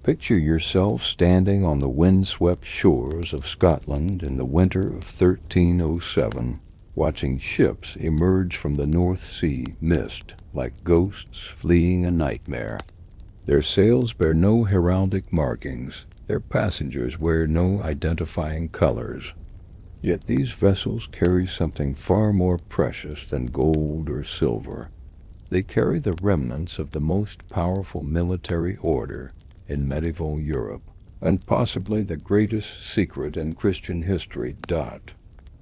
Picture yourself standing on the windswept shores of Scotland in the winter of 1307, watching ships emerge from the North Sea mist like ghosts fleeing a nightmare. Their sails bear no heraldic markings, their passengers wear no identifying colors. Yet these vessels carry something far more precious than gold or silver. They carry the remnants of the most powerful military order in medieval Europe, and possibly the greatest secret in Christian history.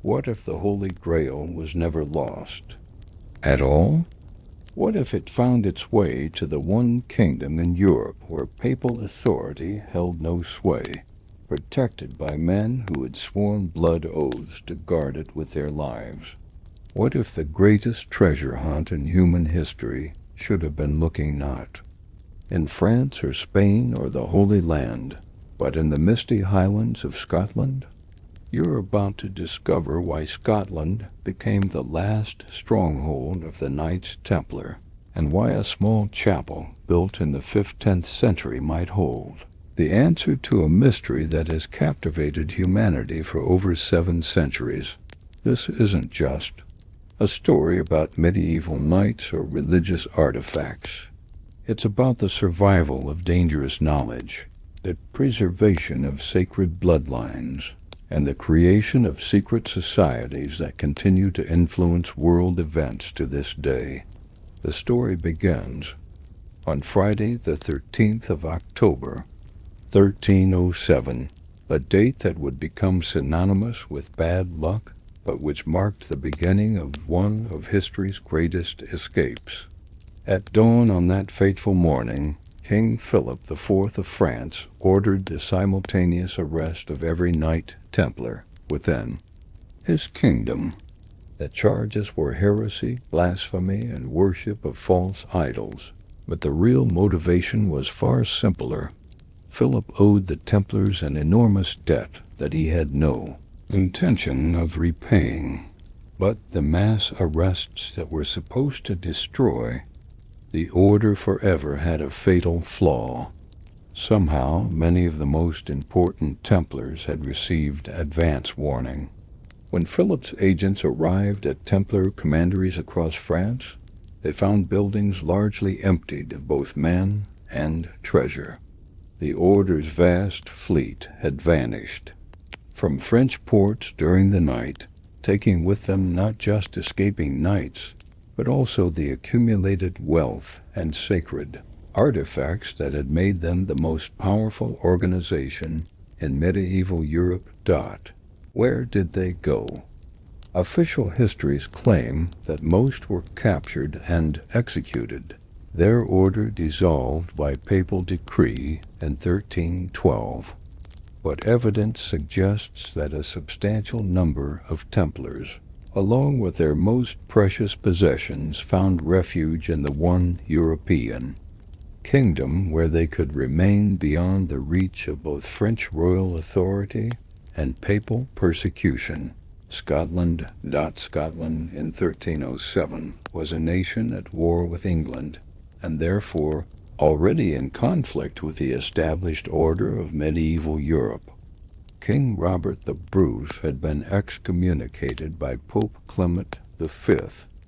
What if the Holy Grail was never lost at all? What if it found its way to the one kingdom in Europe where papal authority held no sway, protected by men who had sworn blood oaths to guard it with their lives? What if the greatest treasure hunt in human history should have been looking not in France or Spain or the Holy Land, but in the misty highlands of Scotland? You're about to discover why Scotland became the last stronghold of the Knights Templar, and why a small chapel built in the 5th-10th century might hold the answer to a mystery that has captivated humanity for over 7 centuries. This isn't just a story about medieval knights or religious artifacts. It's about the survival of dangerous knowledge, the preservation of sacred bloodlines, and the creation of secret societies that continue to influence world events to this day. The story begins on Friday the 13th of October, 1307, a date that would become synonymous with bad luck, but which marked the beginning of one of history's greatest escapes. At dawn on that fateful morning, King Philip IV of France ordered the simultaneous arrest of every Knight Templar within his kingdom. The charges were heresy, blasphemy, and worship of false idols, but the real motivation was far simpler. Philip owed the Templars an enormous debt that he had no intention of repaying. But the mass arrests that were supposed to destroy the order forever had a fatal flaw. Somehow, many of the most important Templars had received advance warning. When Philip's agents arrived at Templar commanderies across France, they found buildings largely emptied of both men and treasure. The order's vast fleet had vanished from French ports during the night, taking with them not just escaping knights, but also the accumulated wealth and sacred artifacts that had made them the most powerful organization in medieval Europe. Where did they go? Official histories claim that most were captured and executed, their order dissolved by papal decree in 1312. But evidence suggests that a substantial number of Templars, along with their most precious possessions, found refuge in the one European kingdom where they could remain beyond the reach of both French royal authority and papal persecution. Scotland in 1307 was a nation at war with England, and therefore already in conflict with the established order of medieval Europe. King Robert the Bruce had been excommunicated by Pope Clement V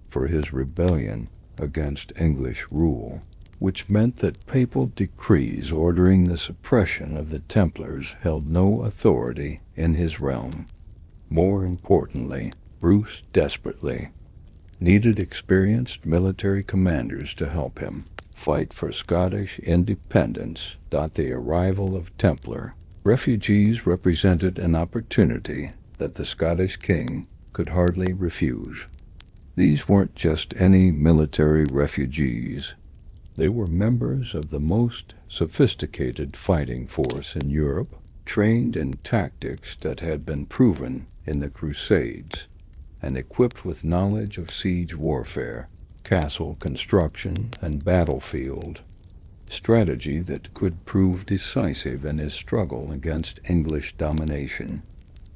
for his rebellion against English rule, which meant that papal decrees ordering the suppression of the Templars held no authority in his realm. More importantly, Bruce desperately needed experienced military commanders to help him fight for Scottish independence. The arrival of Templar refugees represented an opportunity that the Scottish king could hardly refuse. These weren't just any military refugees. They were members of the most sophisticated fighting force in Europe, trained in tactics that had been proven in the Crusades, and equipped with knowledge of siege warfare, castle construction, and battlefield strategy that could prove decisive in his struggle against English domination.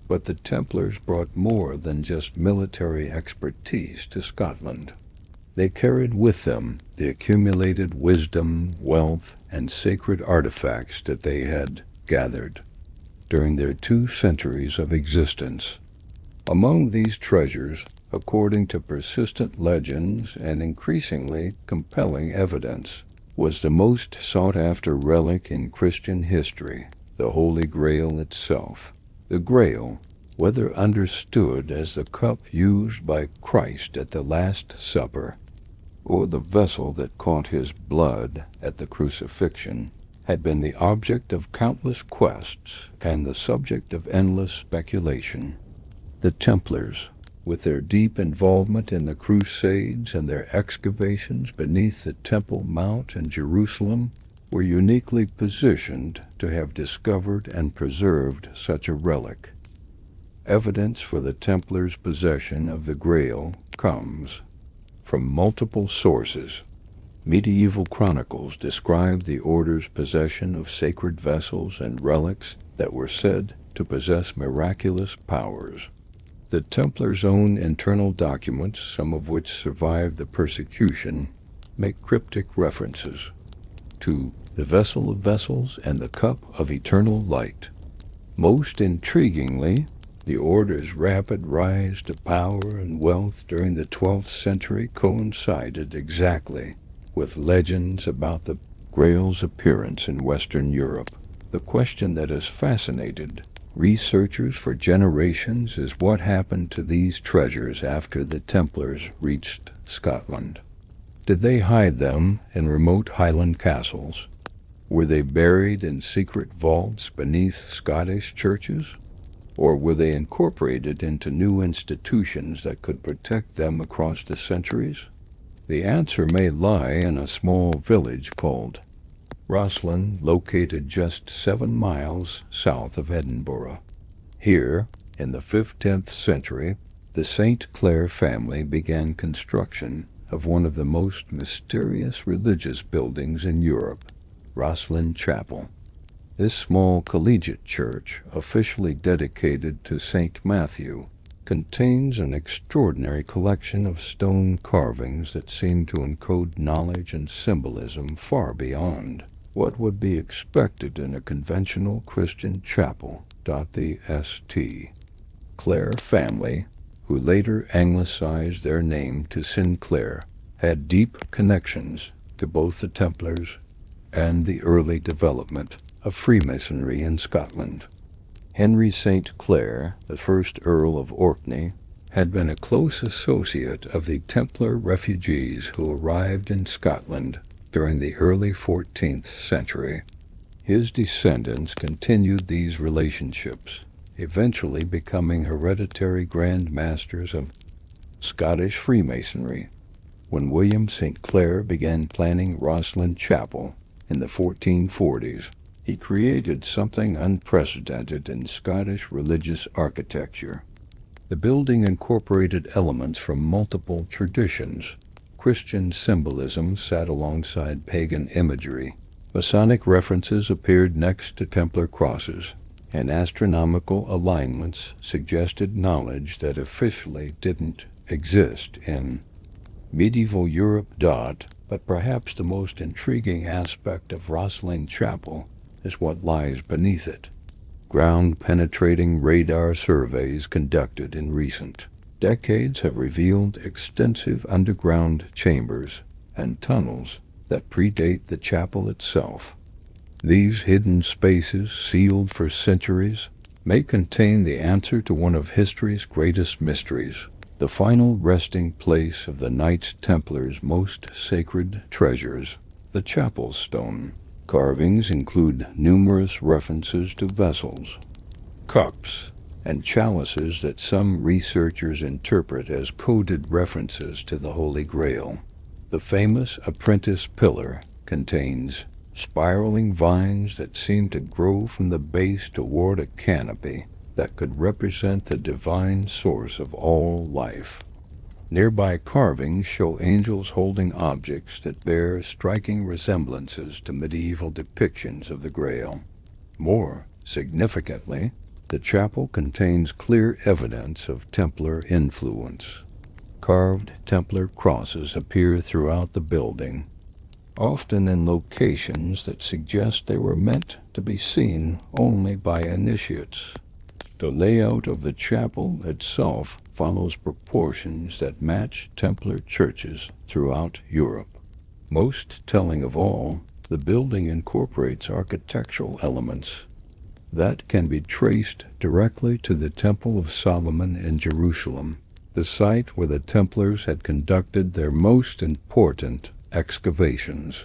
But the Templars brought more than just military expertise to Scotland. They carried with them the accumulated wisdom, wealth, and sacred artifacts that they had gathered during their 2 centuries of existence. Among these treasures, according to persistent legends and increasingly compelling evidence, was the most sought-after relic in Christian history, the Holy Grail itself. The Grail, whether understood as the cup used by Christ at the Last Supper, or the vessel that caught his blood at the crucifixion, had been the object of countless quests and the subject of endless speculation. The Templars, with their deep involvement in the Crusades and their excavations beneath the Temple Mount in Jerusalem, were uniquely positioned to have discovered and preserved such a relic. Evidence for the Templars' possession of the Grail comes from multiple sources. Medieval chronicles describe the order's possession of sacred vessels and relics that were said to possess miraculous powers. The Templars' own internal documents, some of which survived the persecution, make cryptic references to the vessel of vessels and the cup of eternal light. Most intriguingly, the order's rapid rise to power and wealth during the 12th century coincided exactly with legends about the Grail's appearance in Western Europe. The question that has fascinated researchers for generations is what happened to these treasures after the Templars reached Scotland. Did they hide them in remote Highland castles? Were they buried in secret vaults beneath Scottish churches? Or were they incorporated into new institutions that could protect them across the centuries? The answer may lie in a small village called Roslin, located just 7 miles south of Edinburgh. Here, in the 15th century, the St. Clair family began construction of one of the most mysterious religious buildings in Europe, Roslin Chapel. This small collegiate church, officially dedicated to St. Matthew, contains an extraordinary collection of stone carvings that seem to encode knowledge and symbolism far beyond what would be expected in a conventional Christian chapel. The St. Clair family, who later anglicized their name to Sinclair, had deep connections to both the Templars and the early development of Freemasonry in Scotland. Henry St. Clair, the first Earl of Orkney, had been a close associate of the Templar refugees who arrived in Scotland during the early 14th century. His descendants continued these relationships, eventually becoming hereditary Grand Masters of Scottish Freemasonry. When William St. Clair began planning Roslin Chapel in the 1440s, he created something unprecedented in Scottish religious architecture. The building incorporated elements from multiple traditions. Christian symbolism sat alongside pagan imagery. Masonic references appeared next to Templar crosses, and astronomical alignments suggested knowledge that officially didn't exist in medieval Europe. But perhaps the most intriguing aspect of Roslin Chapel is what lies beneath it. Ground-penetrating radar surveys conducted in recent decades have revealed extensive underground chambers and tunnels that predate the chapel itself. These hidden spaces, sealed for centuries, may contain the answer to one of history's greatest mysteries, the final resting place of the Knights Templar's most sacred treasures, the chapel stone. Carvings include numerous references to vessels, cups, and chalices that some researchers interpret as coded references to the Holy Grail. The famous apprentice pillar contains spiraling vines that seem to grow from the base toward a canopy that could represent the divine source of all life. Nearby carvings show angels holding objects that bear striking resemblances to medieval depictions of the Grail. More significantly, the chapel contains clear evidence of Templar influence. carved Templar crosses appear throughout the building, often in locations that suggest they were meant to be seen only by initiates. The layout of the chapel itself follows proportions that match Templar churches throughout Europe. Most telling of all, the building incorporates architectural elements that can be traced directly to the Temple of Solomon in Jerusalem, the site where the Templars had conducted their most important excavations.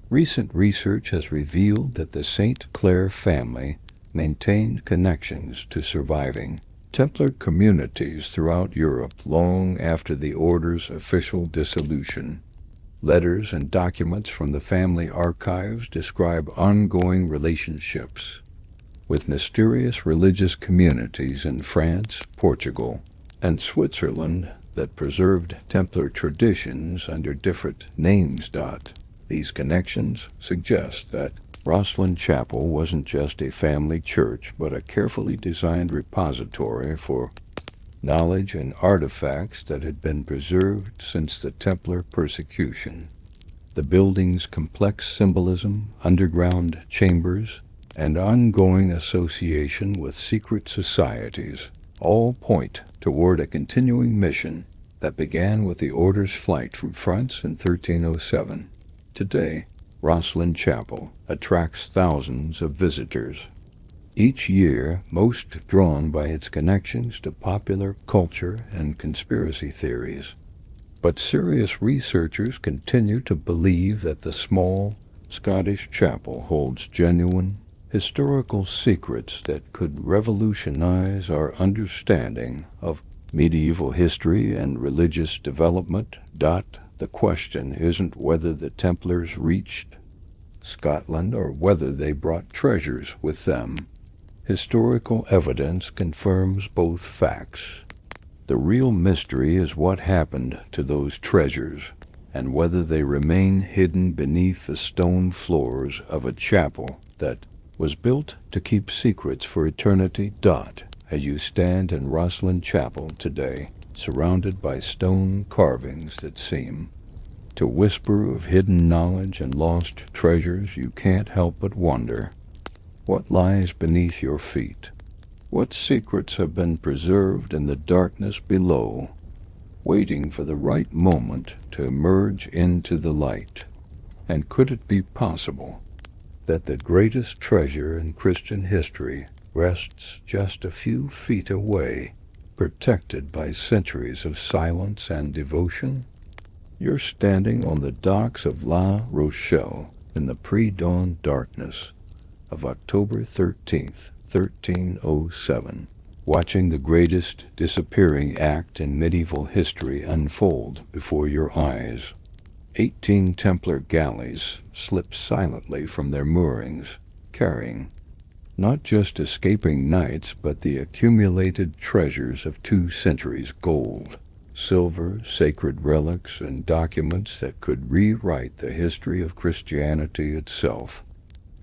Recent research has revealed that the St. Clair family maintained connections to surviving Templar communities throughout Europe long after the order's official dissolution. Letters and documents from the family archives describe ongoing relationships with mysterious religious communities in France, Portugal, and Switzerland that preserved Templar traditions under different names. These connections suggest that Roslin Chapel wasn't just a family church, but a carefully designed repository for knowledge and artifacts that had been preserved since the Templar persecution. The building's complex symbolism, underground chambers, and ongoing association with secret societies all point toward a continuing mission that began with the order's flight from France in 1307. Today, Roslin Chapel attracts thousands of visitors each year, most drawn by its connections to popular culture and conspiracy theories. But serious researchers continue to believe that the small Scottish chapel holds genuine historical secrets that could revolutionize our understanding of medieval history and religious development. The question isn't whether the Templars reached Scotland or whether they brought treasures with them. Historical evidence confirms both facts. The real mystery is what happened to those treasures, and whether they remain hidden beneath the stone floors of a chapel that was built to keep secrets for eternity. As you stand in Roslin Chapel today, surrounded by stone carvings that seem to whisper of hidden knowledge and lost treasures, you can't help but wonder, what lies beneath your feet? What secrets have been preserved in the darkness below, waiting for the right moment to emerge into the light? And could it be possible that the greatest treasure in Christian history rests just a few feet away, protected by centuries of silence and devotion? You're standing on the docks of La Rochelle in the pre-dawn darkness of October 13th, 1307, watching the greatest disappearing act in medieval history unfold before your eyes. 18 Templar galleys slip silently from their moorings, carrying not just escaping knights, but the accumulated treasures of 2 centuries: gold, silver, sacred relics, and documents that could rewrite the history of Christianity itself.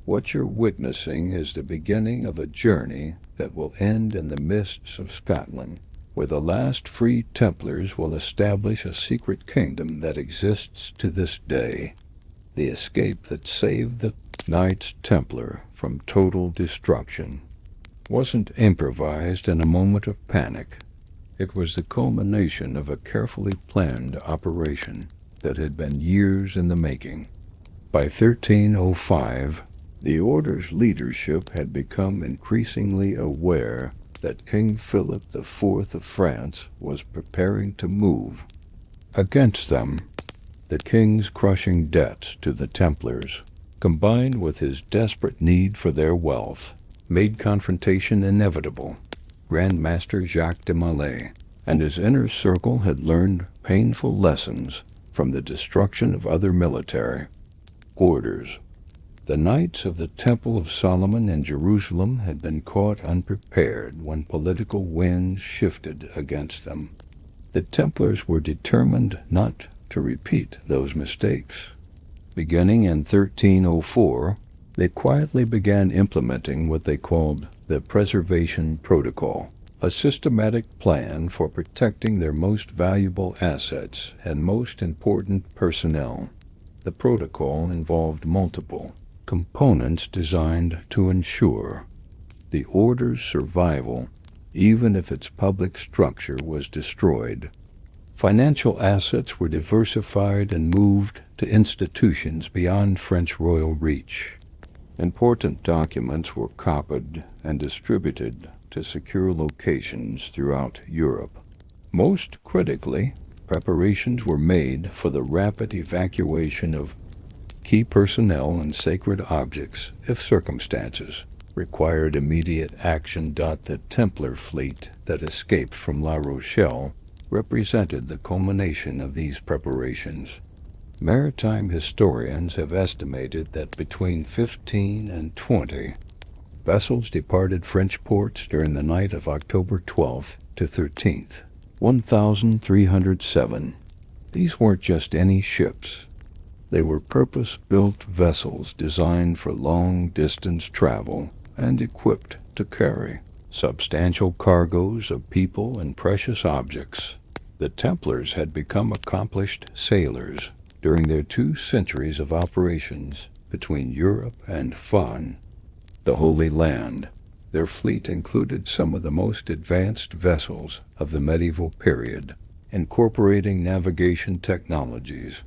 What you're witnessing is the beginning of a journey that will end in the mists of Scotland, where the last free Templars will establish a secret kingdom that exists to this day. The escape that saved the Knights Templar from total destruction wasn't improvised in a moment of panic. It was the culmination of a carefully planned operation that had been years in the making. By 1305, the order's leadership had become increasingly aware that King Philip IV of France was preparing to move against them. The king's crushing debts to the Templars, combined with his desperate need for their wealth, made confrontation inevitable. Grand Master Jacques de Molay and his inner circle had learned painful lessons from the destruction of other military orders. The Knights of the Temple of Solomon in Jerusalem had been caught unprepared when political winds shifted against them. The Templars were determined not to repeat those mistakes. Beginning in 1304, they quietly began implementing what they called the Preservation Protocol, a systematic plan for protecting their most valuable assets and most important personnel. The protocol involved multiple components designed to ensure the order's survival, even if its public structure was destroyed. Financial assets were diversified and moved to institutions beyond French royal reach. Important documents were copied and distributed to secure locations throughout Europe. Most critically, preparations were made for the rapid evacuation of key personnel and sacred objects if circumstances required immediate action. The Templar fleet that escaped from La Rochelle represented the culmination of these preparations. Maritime historians have estimated that between 15 and 20 vessels departed French ports during the night of October 12th to 13th, 1307. These weren't just any ships. They were purpose-built vessels designed for long-distance travel and equipped to carry substantial cargoes of people and precious objects. The Templars had become accomplished sailors during their 2 centuries of operations between Europe and Fan, the Holy Land. Their fleet included some of the most advanced vessels of the medieval period, incorporating navigation technologies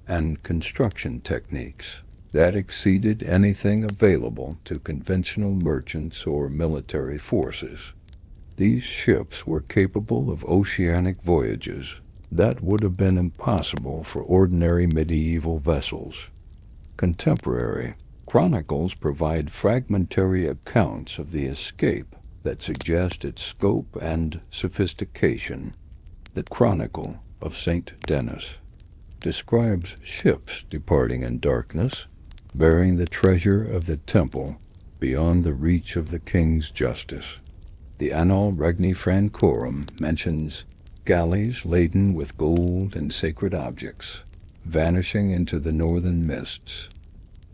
and construction techniques that exceeded anything available to conventional merchants or military forces. These ships were capable of oceanic voyages that would have been impossible for ordinary medieval vessels. Contemporary chronicles provide fragmentary accounts of the escape that suggest its scope and sophistication. The Chronicle of St. Denis describes ships departing in darkness, bearing the treasure of the temple beyond the reach of the king's justice. The Annal Regni Francorum mentions galleys laden with gold and sacred objects, vanishing into the northern mists.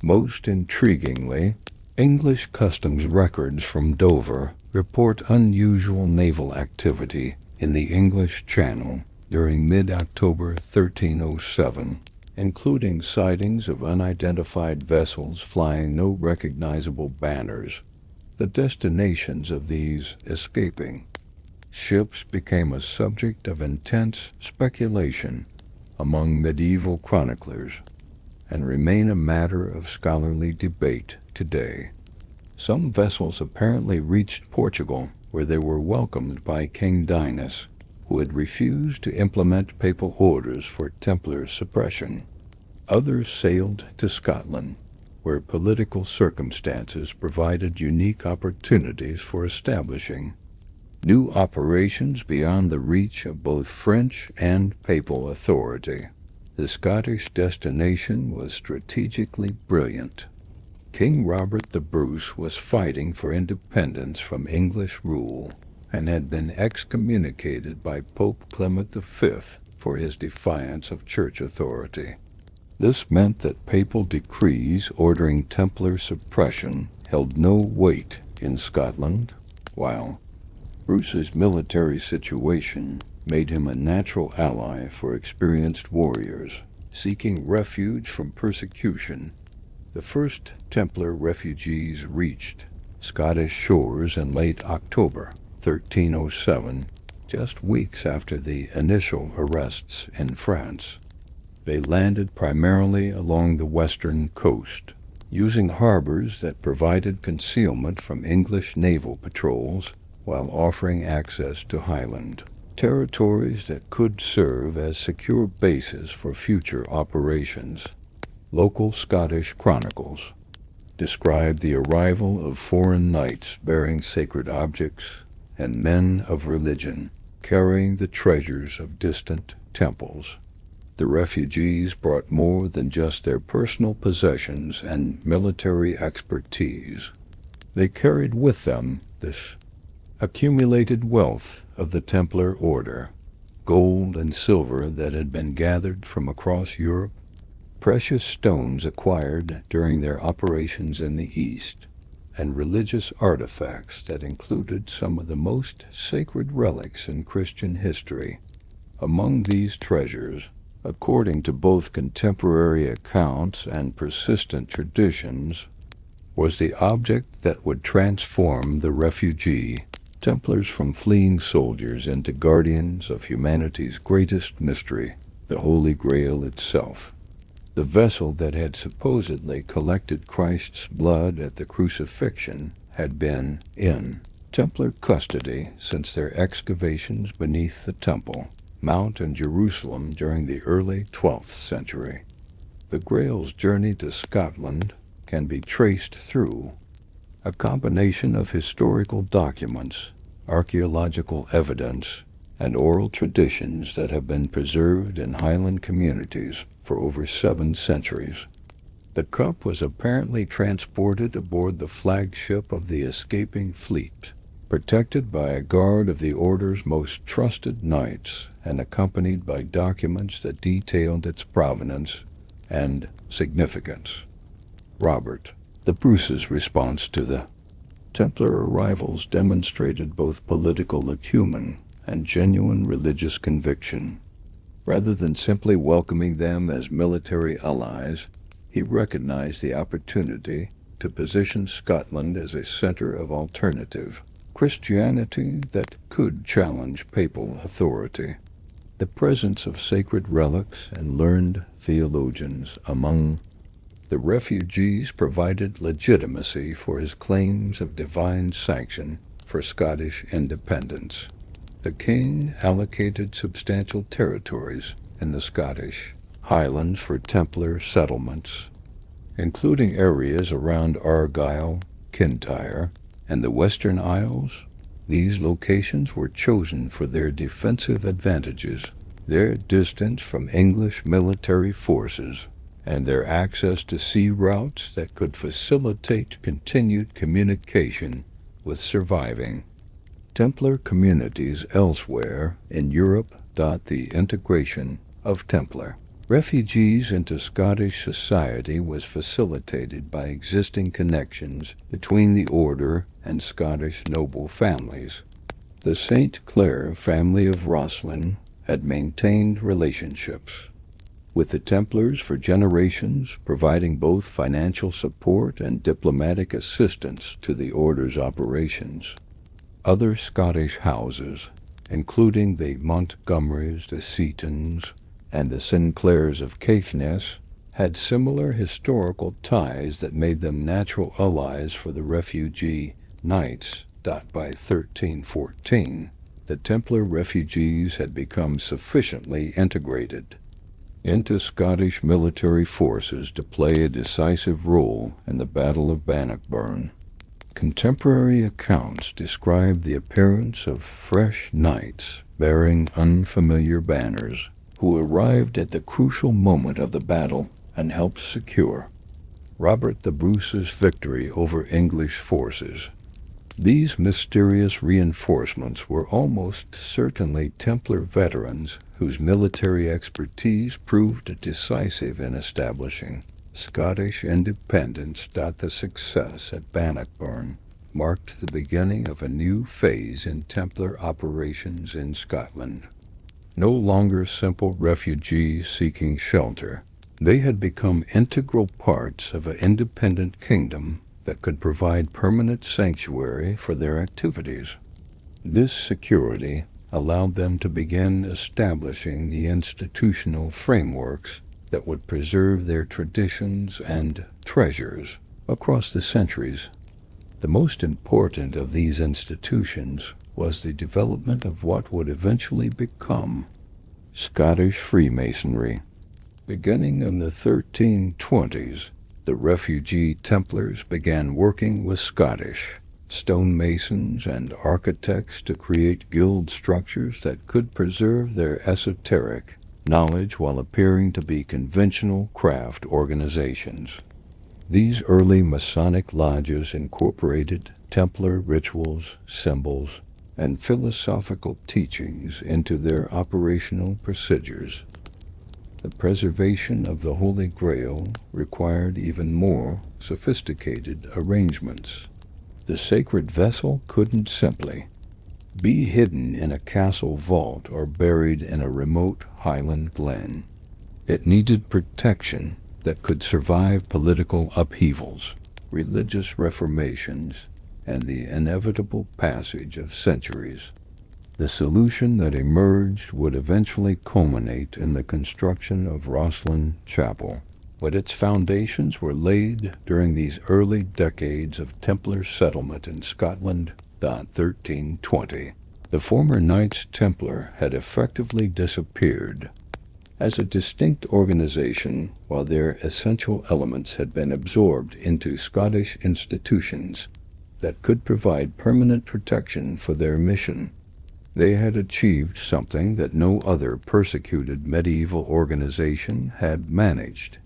Most intriguingly, English customs records from Dover report unusual naval activity in the English Channel during mid-October 1307, including sightings of unidentified vessels flying no recognizable banners. The destinations of these escaping ships became a subject of intense speculation among medieval chroniclers and remain a matter of scholarly debate today. Some vessels apparently reached Portugal, where they were welcomed by King Dinas, who had refused to implement papal orders for Templar suppression. Others sailed to Scotland, where political circumstances provided unique opportunities for establishing new operations beyond the reach of both French and papal authority. The Scottish destination was strategically brilliant. King Robert the Bruce was fighting for independence from English rule and had been excommunicated by Pope Clement V for his defiance of church authority. This meant that papal decrees ordering Templar suppression held no weight in Scotland, while Bruce's military situation made him a natural ally for experienced warriors seeking refuge from persecution. The first Templar refugees reached Scottish shores in late October 1307, just weeks after the initial arrests in France. They landed primarily along the western coast, using harbors that provided concealment from English naval patrols while offering access to Highland territories that could serve as secure bases for future operations. Local Scottish chronicles describe the arrival of foreign knights bearing sacred objects and men of religion carrying the treasures of distant temples. The refugees brought more than just their personal possessions and military expertise. They carried with them this accumulated wealth of the Templar order, gold and silver that had been gathered from across Europe, precious stones acquired during their operations in the East, and religious artifacts that included some of the most sacred relics in Christian history. Among these treasures, according to both contemporary accounts and persistent traditions, was the object that would transform the refugee Templars from fleeing soldiers into guardians of humanity's greatest mystery, the Holy Grail itself. The vessel that had supposedly collected Christ's blood at the crucifixion had been in Templar custody since their excavations beneath the Temple Mount in Jerusalem during the early 12th century. The Grail's journey to Scotland can be traced through a combination of historical documents, archaeological evidence, and oral traditions that have been preserved in Highland communities for over 7 centuries. The cup was apparently transported aboard the flagship of the escaping fleet, protected by a guard of the order's most trusted knights and accompanied by documents that detailed its provenance and significance. Robert the Bruce's response to the Templar arrivals demonstrated both political acumen and genuine religious conviction. Rather than simply welcoming them as military allies, he recognized the opportunity to position Scotland as a center of alternative Christianity that could challenge papal authority. The presence of sacred relics and learned theologians among the refugees provided legitimacy for his claims of divine sanction for Scottish independence. The king allocated substantial territories in the Scottish Highlands for Templar settlements, including areas around Argyll, Kintyre, and the Western Isles. These locations were chosen for their defensive advantages, their distance from English military forces, and their access to sea routes that could facilitate continued communication with surviving Templar communities elsewhere in Europe. The integration of Templar refugees into Scottish society was facilitated by existing connections between the order and Scottish noble families. The St. Clair family of Roslin had maintained relationships with the Templars for generations, providing both financial support and diplomatic assistance to the order's operations. Other Scottish houses, including the Montgomerys, the Seatons, and the Sinclairs of Caithness, had similar historical ties that made them natural allies for the refugee knights. By 1314, the Templar refugees had become sufficiently integrated into Scottish military forces to play a decisive role in the Battle of Bannockburn. Contemporary accounts describe the appearance of fresh knights bearing unfamiliar banners, who arrived at the crucial moment of the battle and helped secure Robert the Bruce's victory over English forces. These mysterious reinforcements were almost certainly Templar veterans whose military expertise proved decisive in establishing Scottish independence. The success at Bannockburn marked the beginning of a new phase in Templar operations in Scotland. No longer simple refugees seeking shelter, they had become integral parts of an independent kingdom that could provide permanent sanctuary for their activities. This security allowed them to begin establishing the institutional frameworks that would preserve their traditions and treasures across the centuries. The most important of these institutions was the development of what would eventually become Scottish Freemasonry. Beginning in the 1320s, the refugee Templars began working with Scottish stonemasons and architects to create guild structures that could preserve their esoteric knowledge while appearing to be conventional craft organizations. These early Masonic lodges incorporated Templar rituals, symbols, and philosophical teachings into their operational procedures. The preservation of the Holy Grail required even more sophisticated arrangements. The sacred vessel couldn't simply be hidden in a castle vault or buried in a remote highland glen. It needed protection that could survive political upheavals, religious reformations, and the inevitable passage of centuries. The solution that emerged would eventually culminate in the construction of Roslin Chapel, but its foundations were laid during these early decades of Templar settlement in Scotland. 1320. The former Knights Templar had effectively disappeared as a distinct organization, while their essential elements had been absorbed into Scottish institutions that could provide permanent protection for their mission. They had achieved something that no other persecuted medieval organization had managed: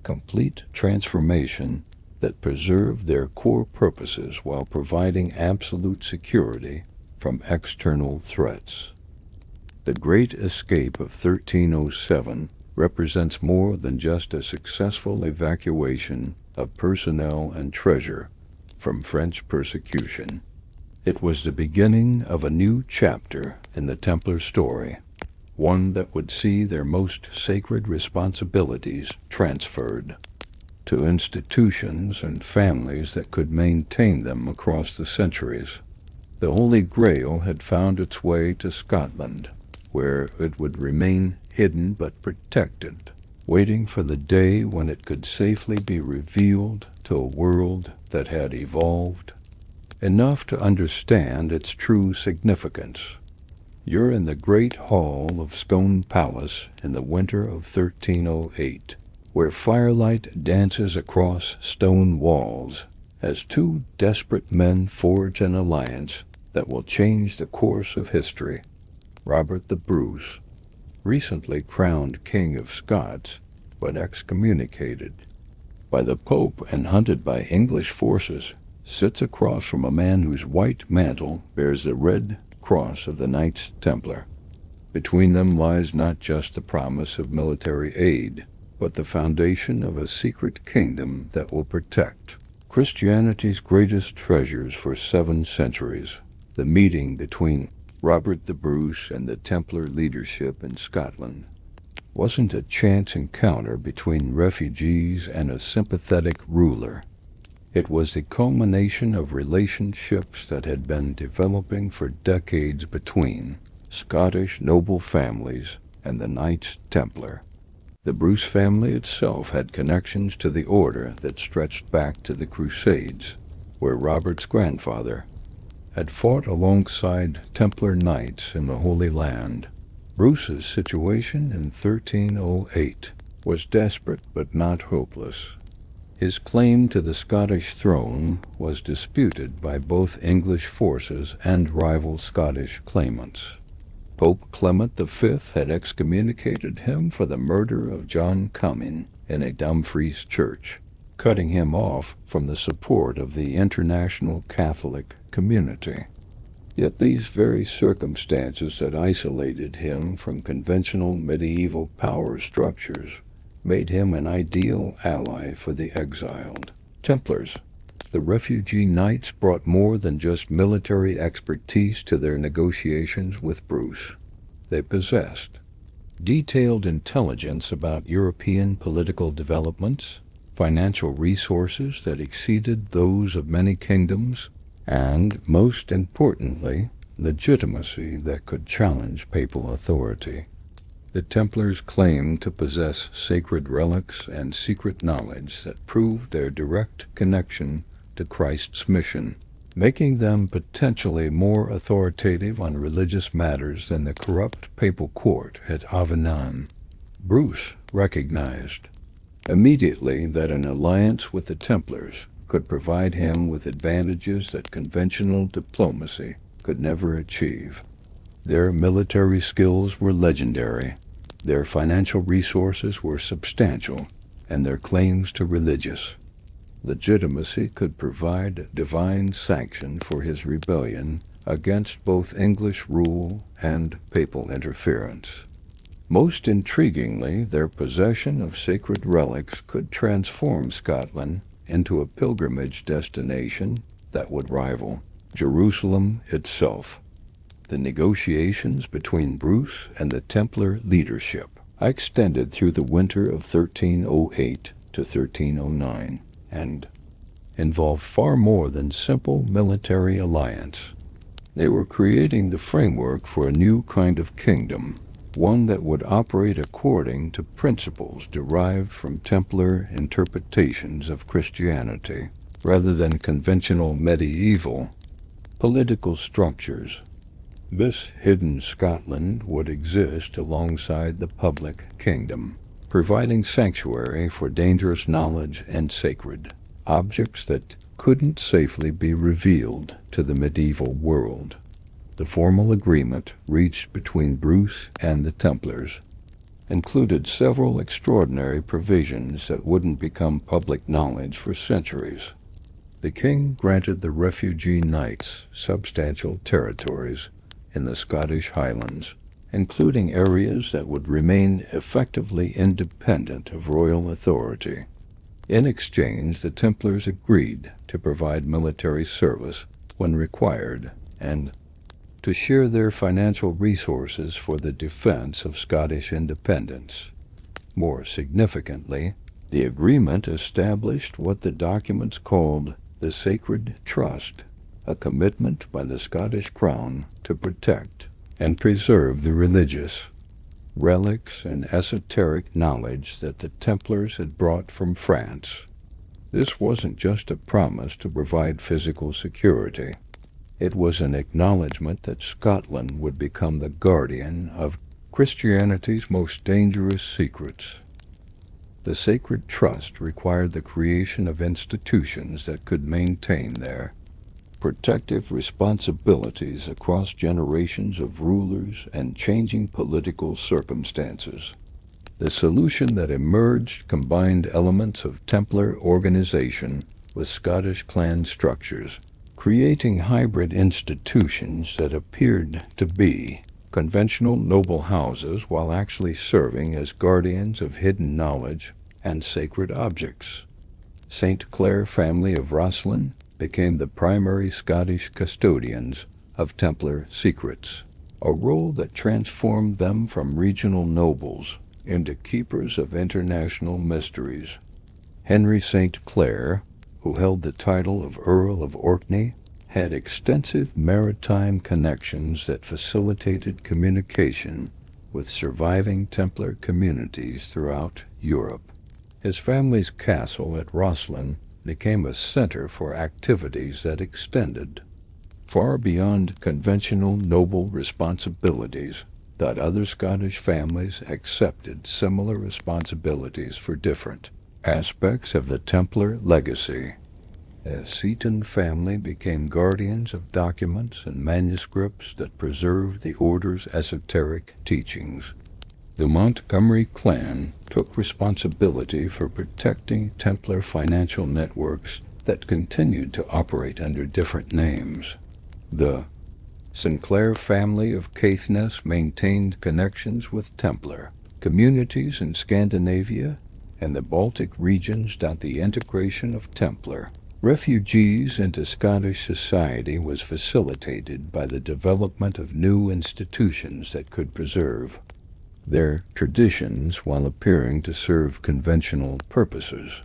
complete transformation that preserved their core purposes while providing absolute security from external threats. The Great Escape of 1307 represents more than just a successful evacuation of personnel and treasure from French persecution. It was the beginning of a new chapter in the Templar story, one that would see their most sacred responsibilities transferred to institutions and families that could maintain them across the centuries. The Holy Grail had found its way to Scotland, where it would remain hidden but protected, waiting for the day when it could safely be revealed to a world that had evolved enough to understand its true significance. You're in the great hall of Scone Palace in the winter of 1308, where firelight dances across stone walls as two desperate men forge an alliance that will change the course of history. Robert the Bruce, recently crowned King of Scots, but excommunicated by the Pope and hunted by English forces, sits across from a man whose white mantle bears the red cross of the Knights Templar. Between them lies not just the promise of military aid, but the foundation of a secret kingdom that will protect Christianity's greatest treasures for 7 centuries. The meeting between Robert the Bruce and the Templar leadership in Scotland wasn't a chance encounter between refugees and a sympathetic ruler. It was the culmination of relationships that had been developing for decades between Scottish noble families and the Knights Templar. The Bruce family itself had connections to the order that stretched back to the Crusades, where Robert's grandfather had fought alongside Templar knights in the Holy Land. Bruce's situation in 1308 was desperate but not hopeless. His claim to the Scottish throne was disputed by both English forces and rival Scottish claimants. Pope Clement V had excommunicated him for the murder of John Comyn in a Dumfries church, cutting him off from the support of the international Catholic community. Yet these very circumstances that isolated him from conventional medieval power structures made him an ideal ally for the exiled Templars. The refugee knights brought more than just military expertise to their negotiations with Bruce. They possessed detailed intelligence about European political developments, financial resources that exceeded those of many kingdoms, and, most importantly, legitimacy that could challenge papal authority. The Templars claimed to possess sacred relics and secret knowledge that proved their direct connection to Christ's mission, making them potentially more authoritative on religious matters than the corrupt papal court at Avignon. Bruce recognized immediately that an alliance with the Templars could provide him with advantages that conventional diplomacy could never achieve. Their military skills were legendary, their financial resources were substantial, and their claims to religious legitimacy could provide divine sanction for his rebellion against both English rule and papal interference. Most intriguingly, their possession of sacred relics could transform Scotland into a pilgrimage destination that would rival Jerusalem itself. The negotiations between Bruce and the Templar leadership extended through the winter of 1308 to 1309 and involved far more than simple military alliance. They were creating the framework for a new kind of kingdom, one that would operate according to principles derived from Templar interpretations of Christianity, rather than conventional medieval political structures. This hidden Scotland would exist alongside the public kingdom, providing sanctuary for dangerous knowledge and sacred objects that couldn't safely be revealed to the medieval world. The formal agreement reached between Bruce and the Templars included several extraordinary provisions that wouldn't become public knowledge for centuries. The king granted the refugee knights substantial territories in the Scottish Highlands, including areas that would remain effectively independent of royal authority. In exchange, the Templars agreed to provide military service when required and to share their financial resources for the defense of Scottish independence. More significantly, the agreement established what the documents called the Sacred Trust, a commitment by the Scottish Crown to protect and preserve the religious relics and esoteric knowledge that the Templars had brought from France. This wasn't just a promise to provide physical security. It was an acknowledgement that Scotland would become the guardian of Christianity's most dangerous secrets. The Sacred Trust required the creation of institutions that could maintain their protective responsibilities across generations of rulers and changing political circumstances. The solution that emerged combined elements of Templar organization with Scottish clan structures, creating hybrid institutions that appeared to be conventional noble houses while actually serving as guardians of hidden knowledge and sacred objects. St. Clair family of Roslin became the primary Scottish custodians of Templar secrets, a role that transformed them from regional nobles into keepers of international mysteries. Henry St. Clair, who held the title of Earl of Orkney, had extensive maritime connections that facilitated communication with surviving Templar communities throughout Europe. His family's castle at Roslin became a center for activities that extended far beyond conventional noble responsibilities, that other Scottish families accepted similar responsibilities for different aspects of the Templar legacy. The Seton family became guardians of documents and manuscripts that preserved the order's esoteric teachings. The Montgomery clan took responsibility for protecting Templar financial networks that continued to operate under different names. The Sinclair family of Caithness maintained connections with Templar communities in Scandinavia and the Baltic regions. The integration of Templar refugees into Scottish society was facilitated by the development of new institutions that could preserve their traditions while appearing to serve conventional purposes.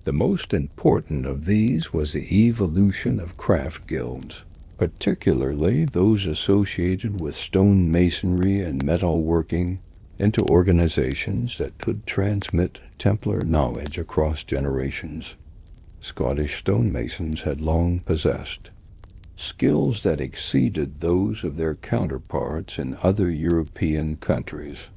The most important of these was the evolution of craft guilds, particularly those associated with stone masonry and metalworking, into organizations that could transmit Templar knowledge across generations. Scottish stonemasons had long possessed skills that exceeded those of their counterparts in other European countries,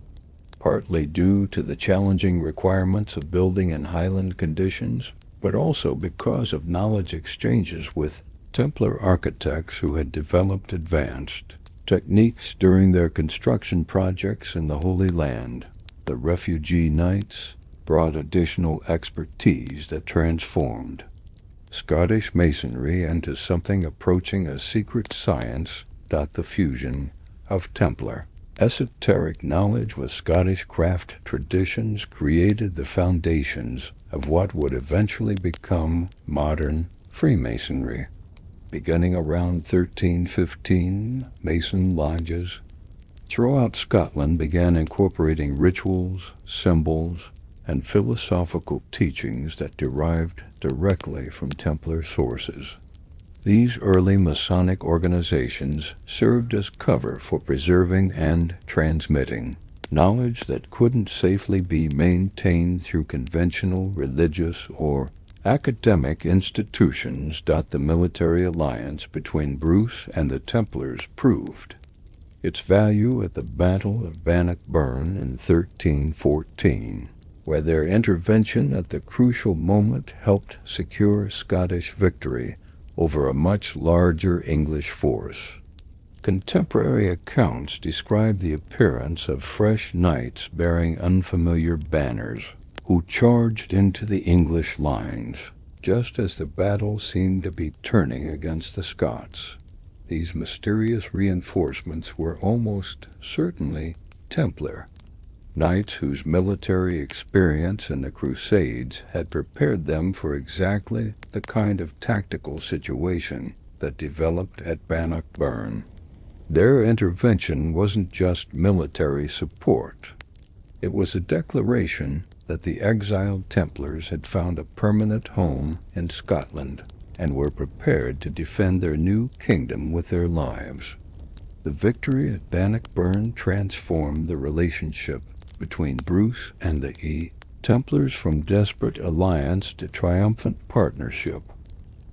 partly due to the challenging requirements of building in highland conditions, but also because of knowledge exchanges with Templar architects who had developed advanced techniques during their construction projects in the Holy Land. The refugee knights brought additional expertise that transformed Scottish masonry into something approaching a secret science. The fusion of Templar esoteric knowledge with Scottish craft traditions created the foundations of what would eventually become modern Freemasonry. beginning around 1315, Mason lodges throughout Scotland began incorporating rituals, symbols, and philosophical teachings that derived directly from Templar sources. These early Masonic organizations served as cover for preserving and transmitting knowledge that couldn't safely be maintained through conventional religious or academic institutions. The military alliance between Bruce and the Templars proved its value at the Battle of Bannockburn in 1314, where their intervention at the crucial moment helped secure Scottish victory over a much larger English force. Contemporary accounts describe the appearance of fresh knights bearing unfamiliar banners, who charged into the English lines, just as the battle seemed to be turning against the Scots. These mysterious reinforcements were almost certainly Templar, knights whose military experience in the Crusades had prepared them for exactly the kind of tactical situation that developed at Bannockburn. Their intervention wasn't just military support. It was a declaration that the exiled Templars had found a permanent home in Scotland and were prepared to defend their new kingdom with their lives. The victory at Bannockburn transformed the relationship between Bruce and the Templars from desperate alliance to triumphant partnership.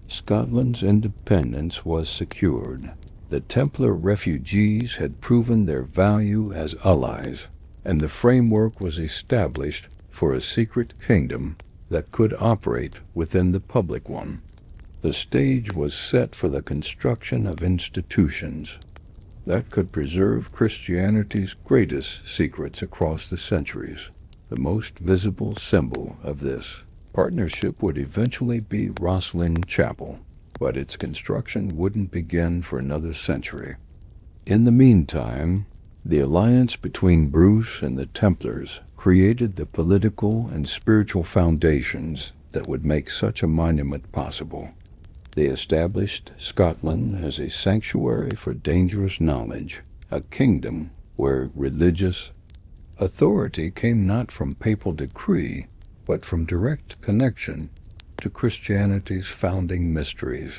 Scotland's independence was secured. The Templar refugees had proven their value as allies, and the framework was established for a secret kingdom that could operate within the public one. The stage was set for the construction of institutions that could preserve Christianity's greatest secrets across the centuries. The most visible symbol of this partnership would eventually be Roslin Chapel, but its construction wouldn't begin for another century. In the meantime, the alliance between Bruce and the Templars created the political and spiritual foundations that would make such a monument possible. They established Scotland as a sanctuary for dangerous knowledge, a kingdom where religious authority came not from papal decree, but from direct connection to Christianity's founding mysteries.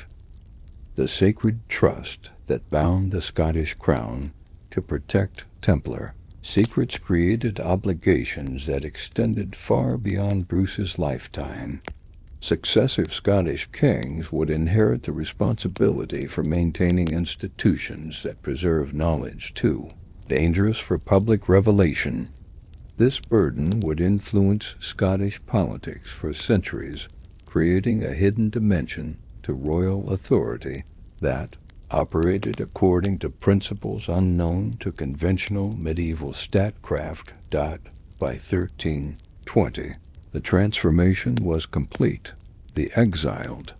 The sacred trust that bound the Scottish crown to protect Templar secrets created obligations that extended far beyond Bruce's lifetime. Successive Scottish kings would inherit the responsibility for maintaining institutions that preserve knowledge too dangerous for public revelation. This burden would influence Scottish politics for centuries, creating a hidden dimension to royal authority that operated according to principles unknown to conventional medieval statecraft. By 1320, the transformation was complete. The exiled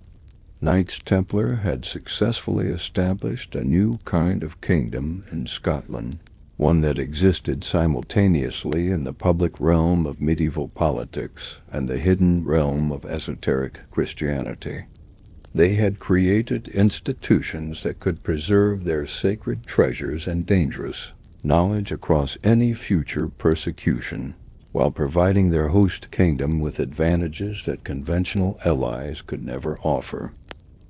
Knights Templar had successfully established a new kind of kingdom in Scotland, one that existed simultaneously in the public realm of medieval politics and the hidden realm of esoteric Christianity. They had created institutions that could preserve their sacred treasures and dangerous knowledge across any future persecution, while providing their host kingdom with advantages that conventional allies could never offer.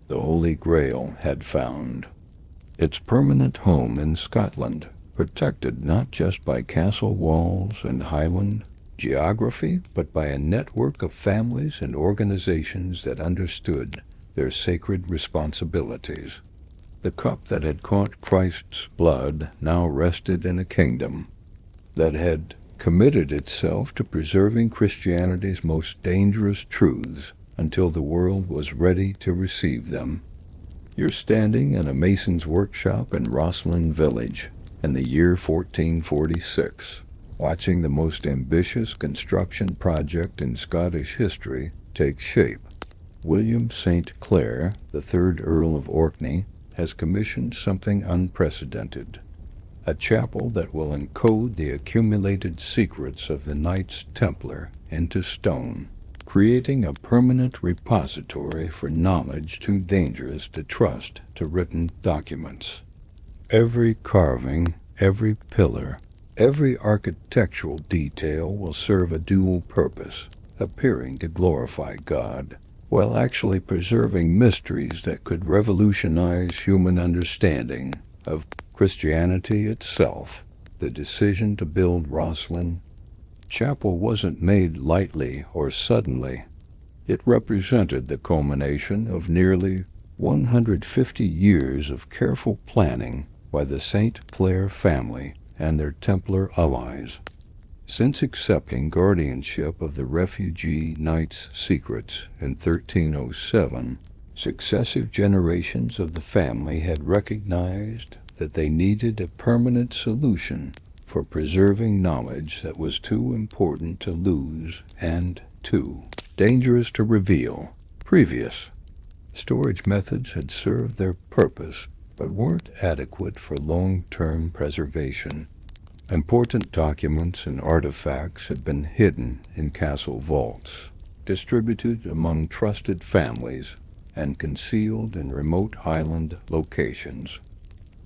The Holy Grail had found its permanent home in Scotland, protected not just by castle walls and Highland geography, but by a network of families and organizations that understood their sacred responsibilities. The cup that had caught Christ's blood now rested in a kingdom that had committed itself to preserving Christianity's most dangerous truths until the world was ready to receive them. You're standing in a mason's workshop in Roslin Village in the year 1446, watching the most ambitious construction project in Scottish history take shape. William St. Clair, the 3rd Earl of Orkney, has commissioned something unprecedented, a chapel that will encode the accumulated secrets of the Knights Templar into stone. creating a permanent repository for knowledge too dangerous to trust to written documents. Every carving, every pillar, every architectural detail will serve a dual purpose, appearing to glorify God, while actually preserving mysteries that could revolutionize human understanding of Christianity itself. The decision to build Roslin Chapel wasn't made lightly or suddenly. It represented the culmination of nearly 150 years of careful planning by the St. Clair family and their Templar allies. Since accepting guardianship of the refugee Knights' secrets in 1307, successive generations of the family had recognized that they needed a permanent solution for preserving knowledge that was too important to lose and too dangerous to reveal. Previous storage methods had served their purpose but weren't adequate for long-term preservation. Important documents and artifacts had been hidden in castle vaults, distributed among trusted families, and concealed in remote Highland locations.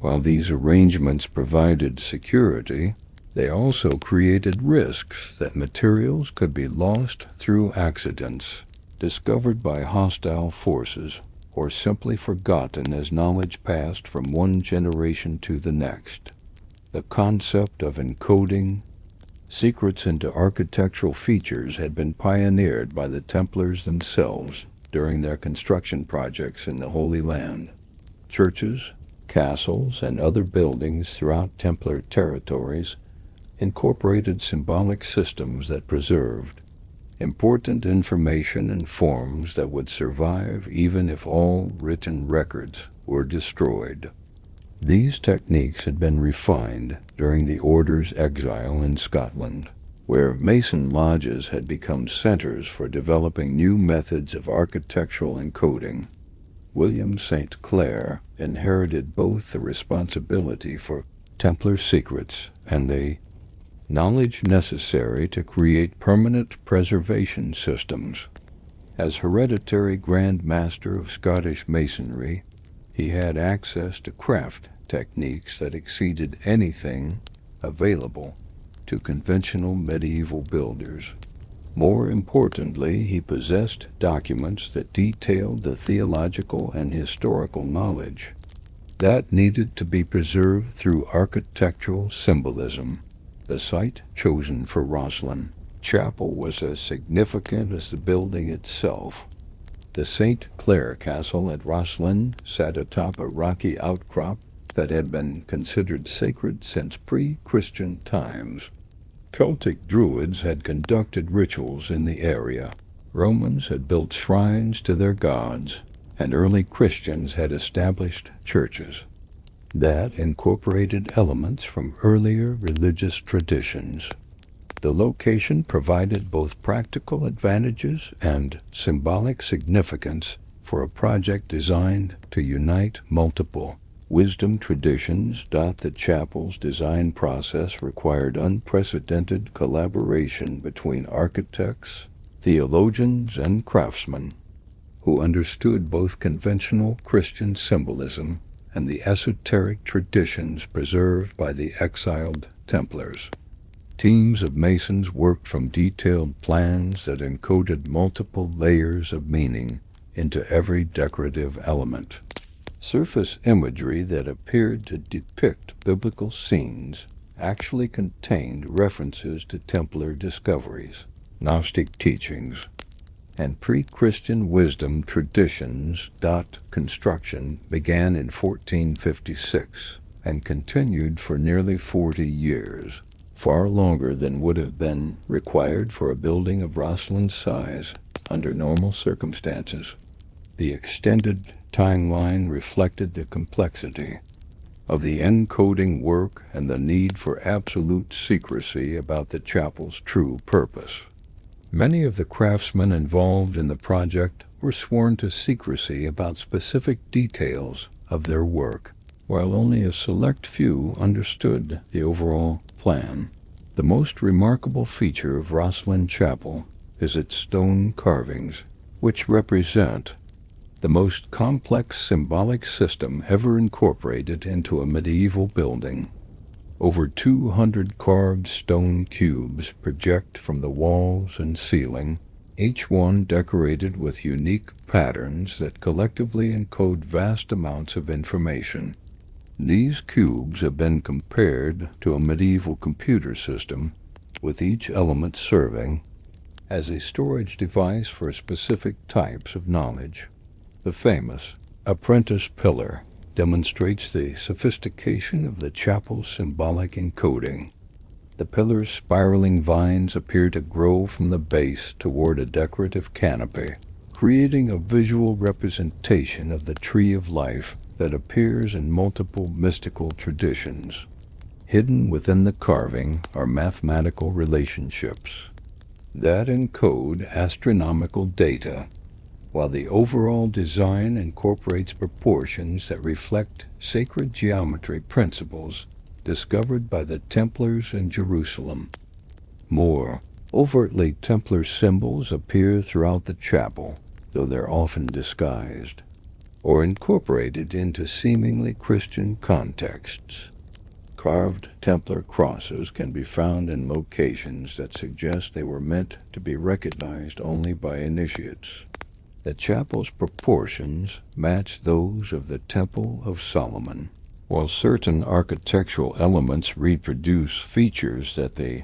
While these arrangements provided security, they also created risks that materials could be lost through accidents, discovered by hostile forces, or simply forgotten as knowledge passed from one generation to the next. The concept of encoding secrets into architectural features had been pioneered by the Templars themselves during their construction projects in the Holy Land. Churches, castles, and other buildings throughout Templar territories incorporated symbolic systems that preserved important information in forms that would survive even if all written records were destroyed. These techniques had been refined during the Order's exile in Scotland, where Mason lodges had become centers for developing new methods of architectural encoding. William St. Clair inherited both the responsibility for Templar secrets and the knowledge necessary to create permanent preservation systems. As hereditary Grand Master of Scottish Masonry, he had access to craft techniques that exceeded anything available to conventional medieval builders. More importantly, he possessed documents that detailed the theological and historical knowledge that needed to be preserved through architectural symbolism. The site chosen for Roslin Chapel was as significant as the building itself. The St. Clair Castle at Roslin sat atop a rocky outcrop that had been considered sacred since pre-Christian times. Celtic Druids had conducted rituals in the area, Romans had built shrines to their gods, and early Christians had established churches that incorporated elements from earlier religious traditions. The location provided both practical advantages and symbolic significance for a project designed to unite multiple wisdom traditions. The chapel's design process required unprecedented collaboration between architects, theologians, and craftsmen who understood both conventional Christian symbolism and the esoteric traditions preserved by the exiled Templars. Teams of masons worked from detailed plans that encoded multiple layers of meaning into every decorative element. Surface imagery that appeared to depict biblical scenes actually contained references to Templar discoveries, Gnostic teachings, and pre-Christian wisdom traditions. Construction began in 1456 and continued for nearly 40 years, far longer than would have been required for a building of Roslin's size under normal circumstances. The extended timeline reflected the complexity of the encoding work and the need for absolute secrecy about the chapel's true purpose. Many of the craftsmen involved in the project were sworn to secrecy about specific details of their work, while only a select few understood the overall plan. The most remarkable feature of Roslin Chapel is its stone carvings, which represent the most complex symbolic system ever incorporated into a medieval building. Over 200 carved stone cubes project from the walls and ceiling, each one decorated with unique patterns that collectively encode vast amounts of information. These cubes have been compared to a medieval computer system, with each element serving as a storage device for specific types of knowledge. The famous apprentice pillar demonstrates the sophistication of the chapel's symbolic encoding. The pillar's spiraling vines appear to grow from the base toward a decorative canopy, creating a visual representation of the tree of life that appears in multiple mystical traditions. Hidden within the carving are mathematical relationships that encode astronomical data, while the overall design incorporates proportions that reflect sacred geometry principles discovered by the Templars in Jerusalem. More overtly Templar symbols appear throughout the chapel, though they're often disguised or incorporated into seemingly Christian contexts. Carved Templar crosses can be found in locations that suggest they were meant to be recognized only by initiates. The chapel's proportions match those of the Temple of Solomon, while certain architectural elements reproduce features that the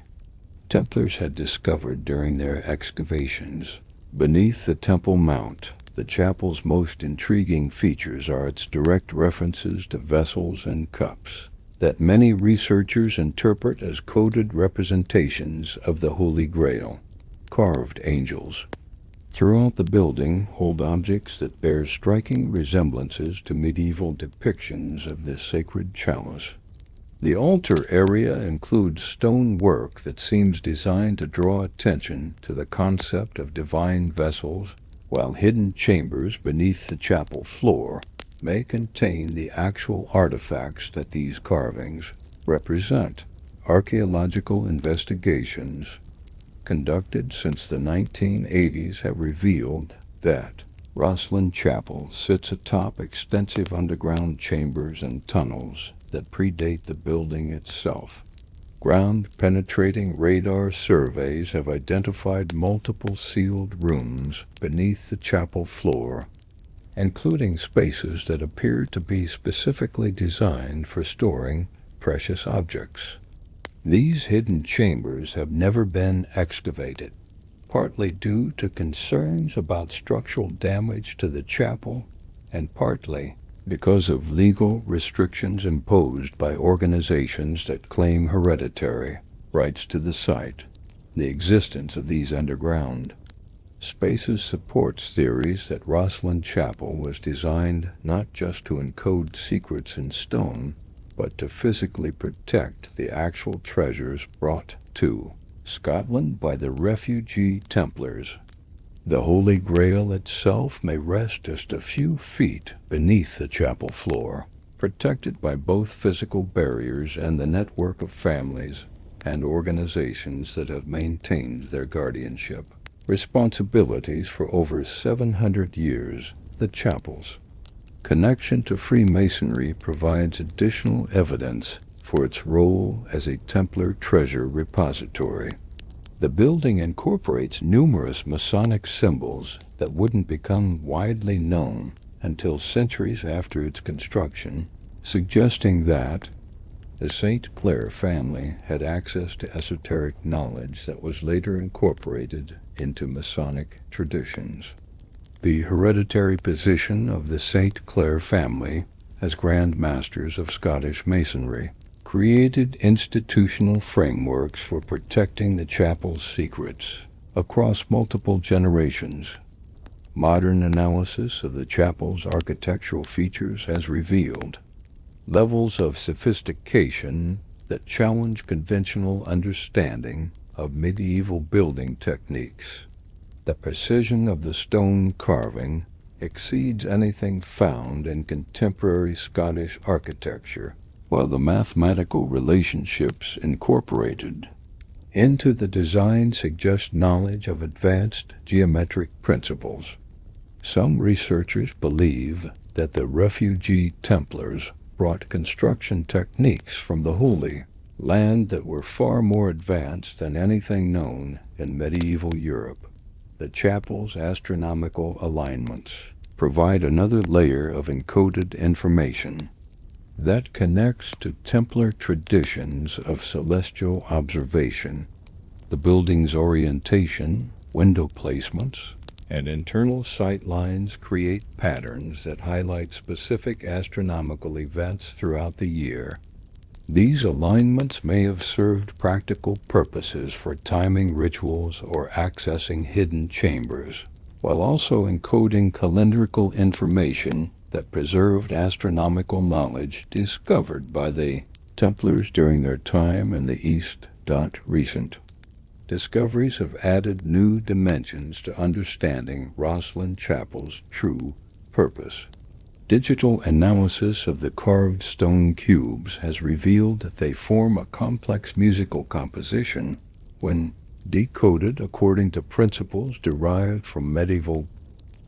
Templars had discovered during their excavations. Beneath the Temple Mount, the chapel's most intriguing features are its direct references to vessels and cups that many researchers interpret as coded representations of the Holy Grail. Carved angels throughout the building hold objects that bear striking resemblances to medieval depictions of this sacred chalice. The altar area includes stone work that seems designed to draw attention to the concept of divine vessels, while hidden chambers beneath the chapel floor may contain the actual artifacts that these carvings represent. Archaeological investigations conducted since the 1980s have revealed that Roslin Chapel sits atop extensive underground chambers and tunnels that predate the building itself. Ground-penetrating radar surveys have identified multiple sealed rooms beneath the chapel floor, including spaces that appear to be specifically designed for storing precious objects. These hidden chambers have never been excavated, partly due to concerns about structural damage to the chapel, and partly because of legal restrictions imposed by organizations that claim hereditary rights to the site. The existence of these underground spaces supports theories that Roslin Chapel was designed not just to encode secrets in stone, but to physically protect the actual treasures brought to Scotland by the refugee Templars. The Holy Grail itself may rest just a few feet beneath the chapel floor, protected by both physical barriers and the network of families and organizations that have maintained their guardianship responsibilities for over 700 years. The chapel's connection to Freemasonry provides additional evidence for its role as a Templar treasure repository. The building incorporates numerous Masonic symbols that wouldn't become widely known until centuries after its construction, suggesting that the St. Clair family had access to esoteric knowledge that was later incorporated into Masonic traditions. The hereditary position of the St. Clair family as Grand Masters of Scottish Masonry created institutional frameworks for protecting the chapel's secrets across multiple generations. Modern analysis of the chapel's architectural features has revealed levels of sophistication that challenge conventional understanding of medieval building techniques. The precision of the stone carving exceeds anything found in contemporary Scottish architecture, while the mathematical relationships incorporated into the design suggest knowledge of advanced geometric principles. Some researchers believe that the refugee Templars brought construction techniques from the Holy Land that were far more advanced than anything known in medieval Europe. The chapel's astronomical alignments provide another layer of encoded information that connects to Templar traditions of celestial observation. The building's orientation, window placements, and internal sight lines create patterns that highlight specific astronomical events throughout the year. These alignments may have served practical purposes for timing rituals or accessing hidden chambers, while also encoding calendrical information that preserved astronomical knowledge discovered by the Templars during their time in the East. Recent discoveries have added new dimensions to understanding Roslin Chapel's true purpose. Digital analysis of the carved stone cubes has revealed that they form a complex musical composition when decoded according to principles derived from medieval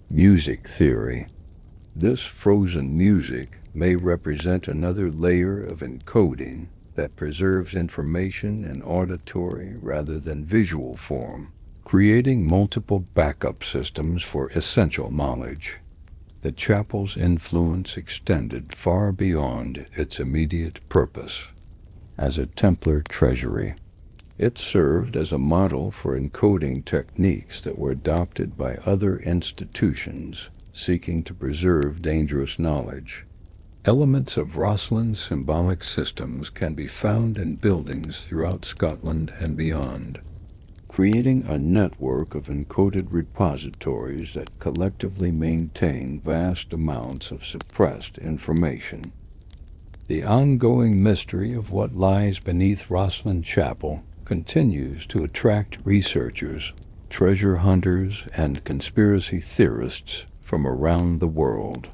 music theory. This frozen music may represent another layer of encoding that preserves information in auditory rather than visual form, creating multiple backup systems for essential knowledge. The chapel's influence extended far beyond its immediate purpose. As a Templar treasury, it served as a model for encoding techniques that were adopted by other institutions seeking to preserve dangerous knowledge. Elements of Roslin's symbolic systems can be found in buildings throughout Scotland and beyond, creating a network of encoded repositories that collectively maintain vast amounts of suppressed information. The ongoing mystery of what lies beneath Roslin Chapel continues to attract researchers, treasure hunters, and conspiracy theorists from around the world.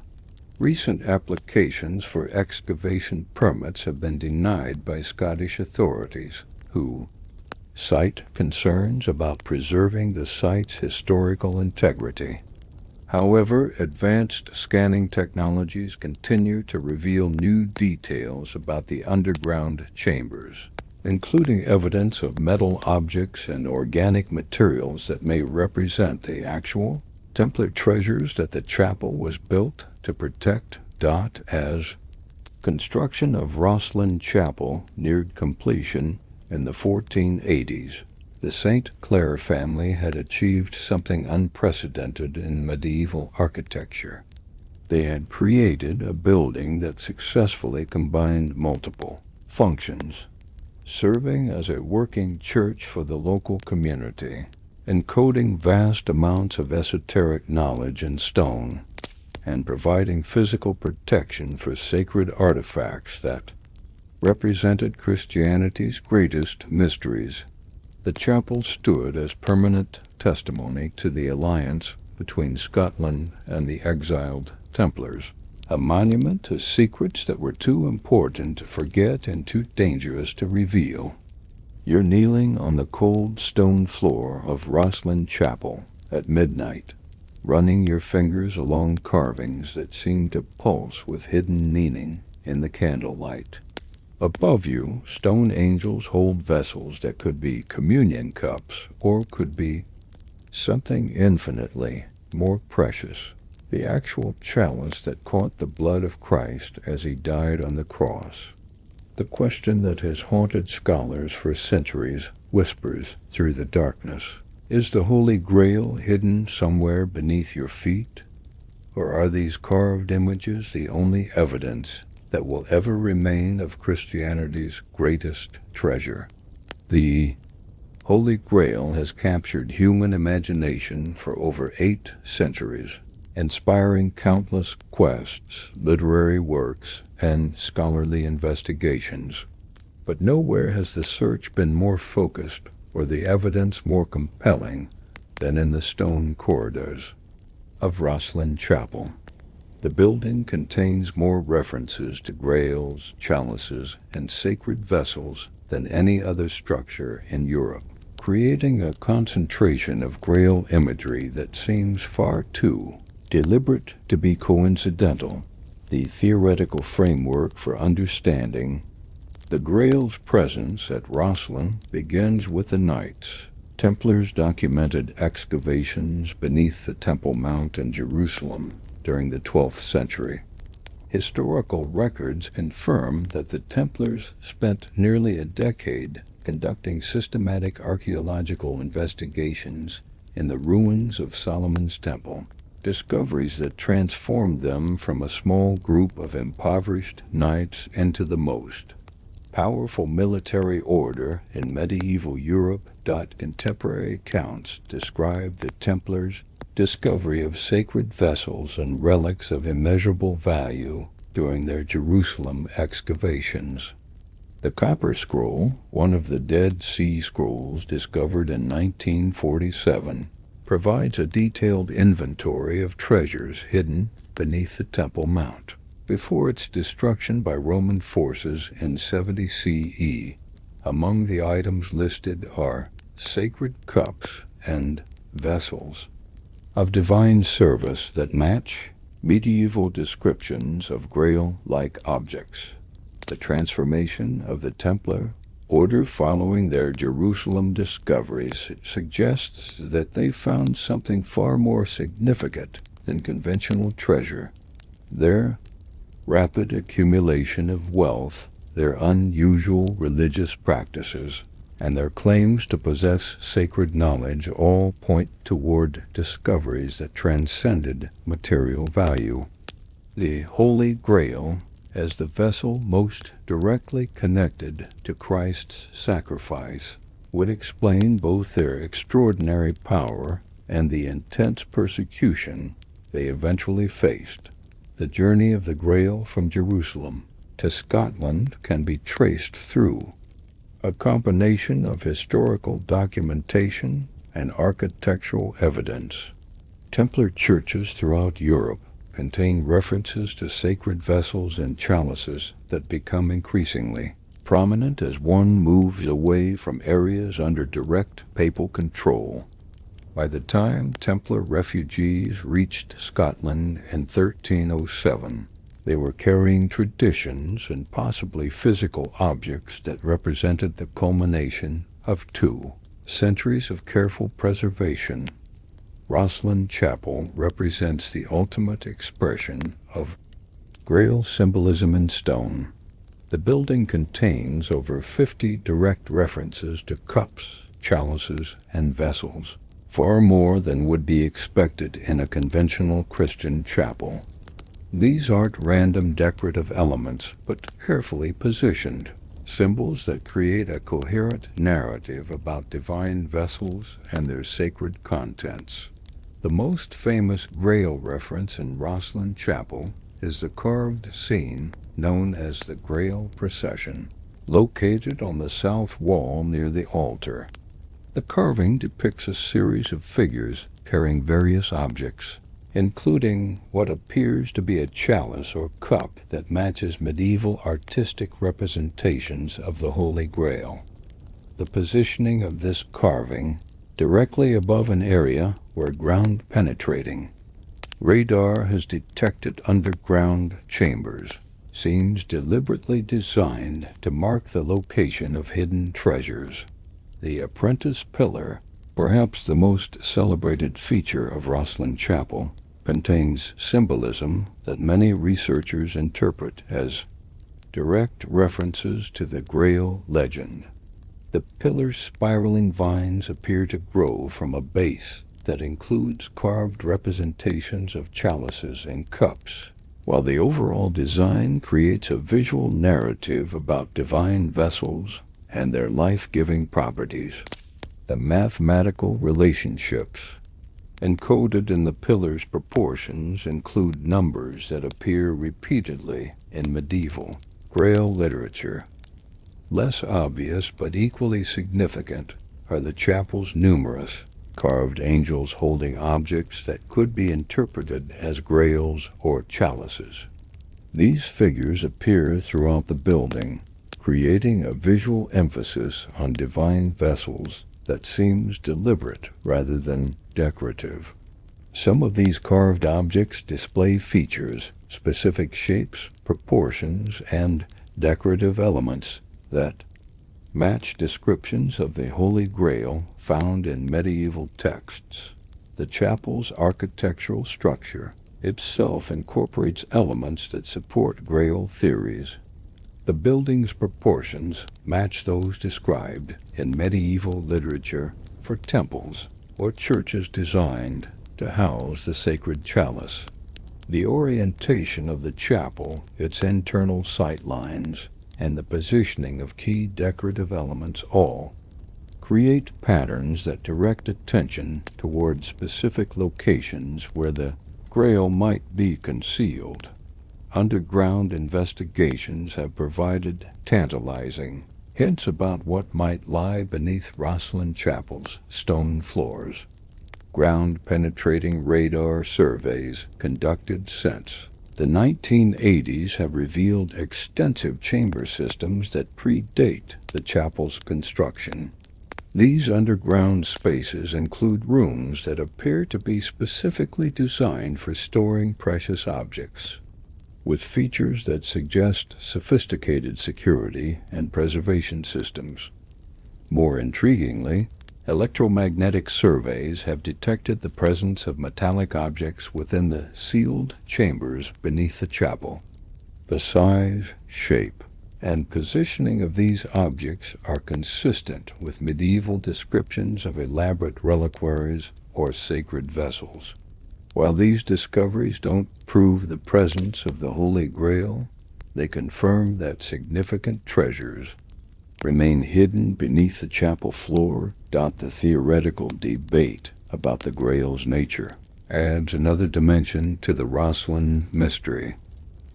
Recent applications for excavation permits have been denied by Scottish authorities, who cite concerns about preserving the site's historical integrity. However, advanced scanning technologies continue to reveal new details about the underground chambers, including evidence of metal objects and organic materials that may represent the actual Templar treasures that the chapel was built to protect. As construction of Roslin Chapel neared completion in the 1480s, the St. Clair family had achieved something unprecedented in medieval architecture. They had created a building that successfully combined multiple functions, serving as a working church for the local community, encoding vast amounts of esoteric knowledge in stone, and providing physical protection for sacred artifacts that represented Christianity's greatest mysteries. The chapel stood as permanent testimony to the alliance between Scotland and the exiled Templars, a monument to secrets that were too important to forget and too dangerous to reveal. You're kneeling on the cold stone floor of Roslin Chapel at midnight, running your fingers along carvings that seem to pulse with hidden meaning in the candlelight. Above you, stone angels hold vessels that could be communion cups or could be something infinitely more precious, the actual chalice that caught the blood of Christ as he died on the cross. The question that has haunted scholars for centuries whispers through the darkness. Is the Holy Grail hidden somewhere beneath your feet? Or are these carved images the only evidence that will ever remain of Christianity's greatest treasure? The Holy Grail has captured human imagination for over 8 centuries, inspiring countless quests, literary works, and scholarly investigations. But nowhere has the search been more focused or the evidence more compelling than in the stone corridors of Roslin Chapel. The building contains more references to grails, chalices, and sacred vessels than any other structure in Europe, creating a concentration of grail imagery that seems far too deliberate to be coincidental. The theoretical framework for understanding the Grail's presence at Roslin begins with the Knights Templars' documented excavations beneath the Temple Mount in Jerusalem during the 12th century. Historical records confirm that the Templars spent nearly a decade conducting systematic archaeological investigations in the ruins of Solomon's Temple, discoveries that transformed them from a small group of impoverished knights into the most powerful military order in medieval Europe. Contemporary accounts describe the Templars' discovery of sacred vessels and relics of immeasurable value during their Jerusalem excavations. The Copper Scroll, one of the Dead Sea Scrolls discovered in 1947, provides a detailed inventory of treasures hidden beneath the Temple Mount before its destruction by Roman forces in 70 CE. Among the items listed are sacred cups and vessels of divine service that match medieval descriptions of grail-like objects. The transformation of the Templar order following their Jerusalem discoveries suggests that they found something far more significant than conventional treasure. Their rapid accumulation of wealth, their unusual religious practices, and their claims to possess sacred knowledge all point toward discoveries that transcended material value. The Holy Grail, as the vessel most directly connected to Christ's sacrifice, would explain both their extraordinary power and the intense persecution they eventually faced. The journey of the Grail from Jerusalem to Scotland can be traced through a combination of historical documentation and architectural evidence. Templar churches throughout Europe contain references to sacred vessels and chalices that become increasingly prominent as one moves away from areas under direct papal control. By the time Templar refugees reached Scotland in 1307, they were carrying traditions and possibly physical objects that represented the culmination of 2 centuries of careful preservation. Roslin Chapel represents the ultimate expression of Grail symbolism in stone. The building contains over 50 direct references to cups, chalices, and vessels, far more than would be expected in a conventional Christian chapel. These aren't random decorative elements, but carefully positioned symbols that create a coherent narrative about divine vessels and their sacred contents. The most famous Grail reference in Roslin Chapel is the carved scene known as the Grail Procession, located on the south wall near the altar. The carving depicts a series of figures carrying various objects, including what appears to be a chalice or cup that matches medieval artistic representations of the Holy Grail. The positioning of this carving directly above an area where ground-penetrating radar has detected underground chambers seems deliberately designed to mark the location of hidden treasures. The apprentice pillar, perhaps the most celebrated feature of Roslin Chapel, contains symbolism that many researchers interpret as direct references to the Grail legend. The pillar's spiraling vines appear to grow from a base that includes carved representations of chalices and cups, while the overall design creates a visual narrative about divine vessels and their life-giving properties. The mathematical relationships encoded in the pillar's proportions include numbers that appear repeatedly in medieval Grail literature. Less obvious but equally significant are the chapel's numerous carved angels holding objects that could be interpreted as grails or chalices. These figures appear throughout the building, creating a visual emphasis on divine vessels that seems deliberate rather than decorative. Some of these carved objects display features, specific shapes, proportions, and decorative elements that match descriptions of the Holy Grail found in medieval texts. The chapel's architectural structure itself incorporates elements that support Grail theories. The building's proportions match those described in medieval literature for temples or churches designed to house the sacred chalice. The orientation of the chapel, its internal sight lines, and the positioning of key decorative elements all create patterns that direct attention toward specific locations where the Grail might be concealed. Underground investigations have provided tantalizing hints about what might lie beneath Roslin Chapel's stone floors. Ground-penetrating radar surveys conducted since the 1980s have revealed extensive chamber systems that predate the chapel's construction. These underground spaces include rooms that appear to be specifically designed for storing precious objects, with features that suggest sophisticated security and preservation systems. More intriguingly, electromagnetic surveys have detected the presence of metallic objects within the sealed chambers beneath the chapel. The size, shape, and positioning of these objects are consistent with medieval descriptions of elaborate reliquaries or sacred vessels. While these discoveries don't prove the presence of the Holy Grail, they confirm that significant treasures remain hidden beneath the chapel floor. The theoretical debate about the Grail's nature adds another dimension to the Roslin mystery.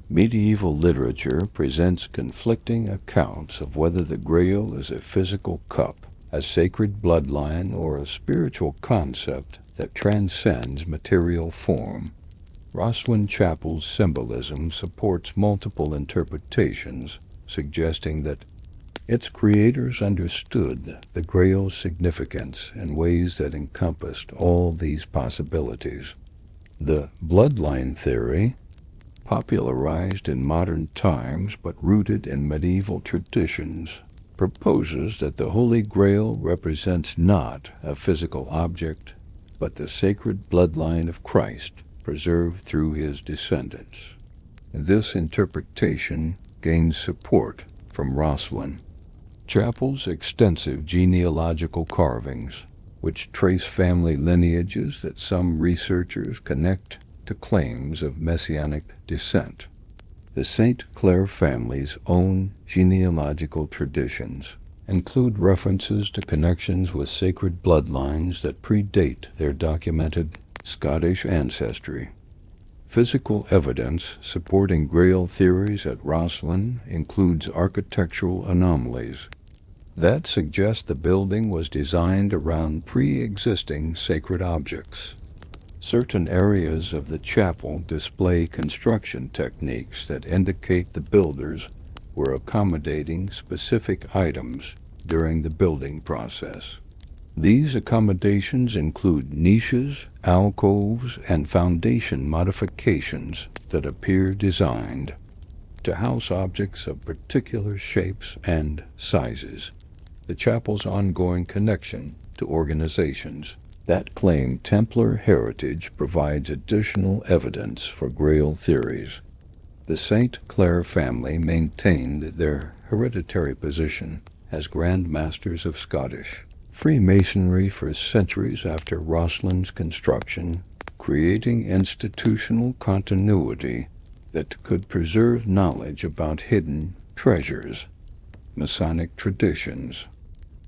Medieval literature presents conflicting accounts of whether the Grail is a physical cup, a sacred bloodline, or a spiritual concept that transcends material form. Roslin Chapel's symbolism supports multiple interpretations, suggesting that its creators understood the Grail's significance in ways that encompassed all these possibilities. The bloodline theory, popularized in modern times but rooted in medieval traditions, proposes that the Holy Grail represents not a physical object, but the sacred bloodline of Christ preserved through his descendants. This interpretation gains support from Roslin Chapel's extensive genealogical carvings, which trace family lineages that some researchers connect to claims of messianic descent. The St. Clair family's own genealogical traditions include references to connections with sacred bloodlines that predate their documented Scottish ancestry. Physical evidence supporting Grail theories at Roslin includes architectural anomalies that suggest the building was designed around pre-existing sacred objects. Certain areas of the chapel display construction techniques that indicate the builders were accommodating specific items during the building process. These accommodations include niches, alcoves, and foundation modifications that appear designed to house objects of particular shapes and sizes. The chapel's ongoing connection to organizations that claim Templar heritage provides additional evidence for Grail theories. The St. Clair family maintained their hereditary position as Grand Masters of Scottish Freemasonry for centuries after Roslin's construction, creating institutional continuity that could preserve knowledge about hidden treasures. Masonic traditions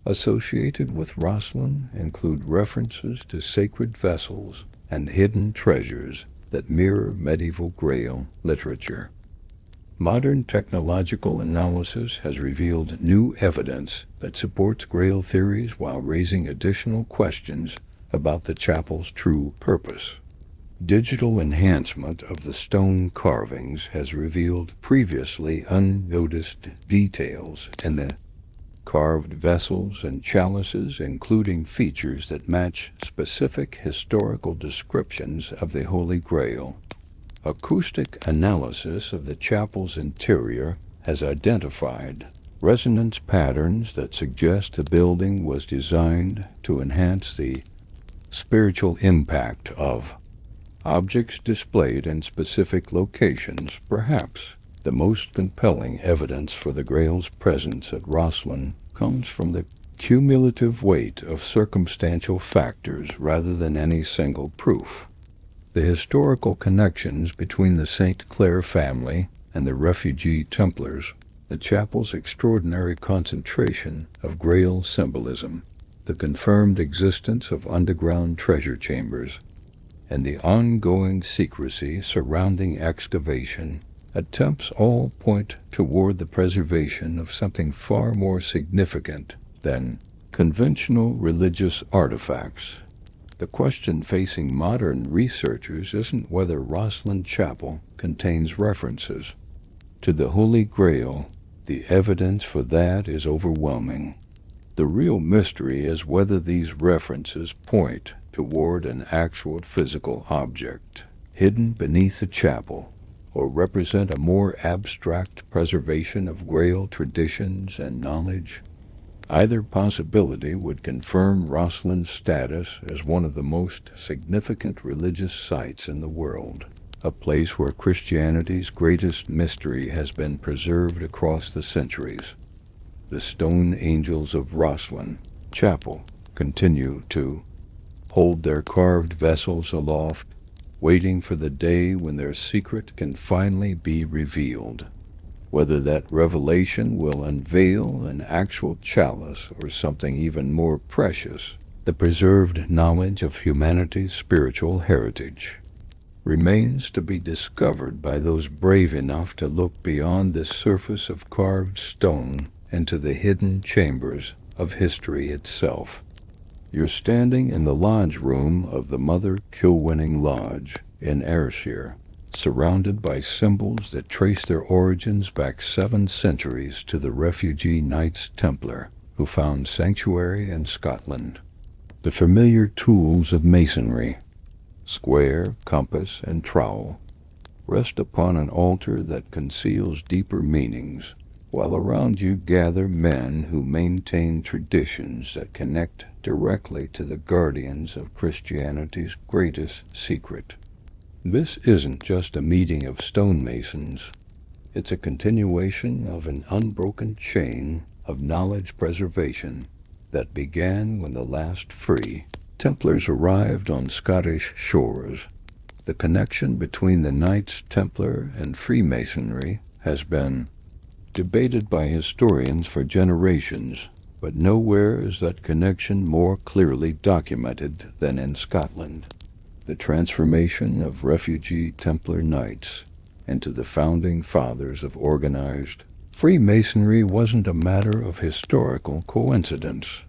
associated with Roslin include references to sacred vessels and hidden treasures that mirror medieval Grail literature. Modern technological analysis has revealed new evidence that supports Grail theories while raising additional questions about the chapel's true purpose. Digital enhancement of the stone carvings has revealed previously unnoticed details in the carved vessels and chalices, including features that match specific historical descriptions of the Holy Grail. Acoustic analysis of the chapel's interior has identified resonance patterns that suggest the building was designed to enhance the spiritual impact of objects displayed in specific locations. Perhaps the most compelling evidence for the Grail's presence at Roslin comes from the cumulative weight of circumstantial factors rather than any single proof. The historical connections between the St. Clair family and the refugee Templars, the chapel's extraordinary concentration of Grail symbolism, the confirmed existence of underground treasure chambers, and the ongoing secrecy surrounding excavation attempts all point toward the preservation of something far more significant than conventional religious artifacts. The question facing modern researchers isn't whether Roslin Chapel contains references to the Holy Grail. The evidence for that is overwhelming. The real mystery is whether these references point toward an actual physical object hidden beneath the chapel, or represent a more abstract preservation of Grail traditions and knowledge. Either possibility would confirm Roslin's status as one of the most significant religious sites in the world, a place where Christianity's greatest mystery has been preserved across the centuries. The stone angels of Roslin Chapel continue to hold their carved vessels aloft, waiting for the day when their secret can finally be revealed. Whether that revelation will unveil an actual chalice or something even more precious, the preserved knowledge of humanity's spiritual heritage, remains to be discovered by those brave enough to look beyond this surface of carved stone into the hidden chambers of history itself. You're standing in the lodge room of the Mother Kilwinning Lodge in Ayrshire, surrounded by symbols that trace their origins back 7 centuries to the refugee Knights Templar who found sanctuary in Scotland. The familiar tools of masonry, square, compass, and trowel, rest upon an altar that conceals deeper meanings, while around you gather men who maintain traditions that connect directly to the guardians of Christianity's greatest secret. This isn't just a meeting of stonemasons. It's a continuation of an unbroken chain of knowledge preservation that began when the last free Templars arrived on Scottish shores. The connection between the Knights Templar and Freemasonry has been debated by historians for generations, but nowhere is that connection more clearly documented than in Scotland. The transformation of refugee Templar Knights into the founding fathers of organized Freemasonry wasn't a matter of historical coincidence.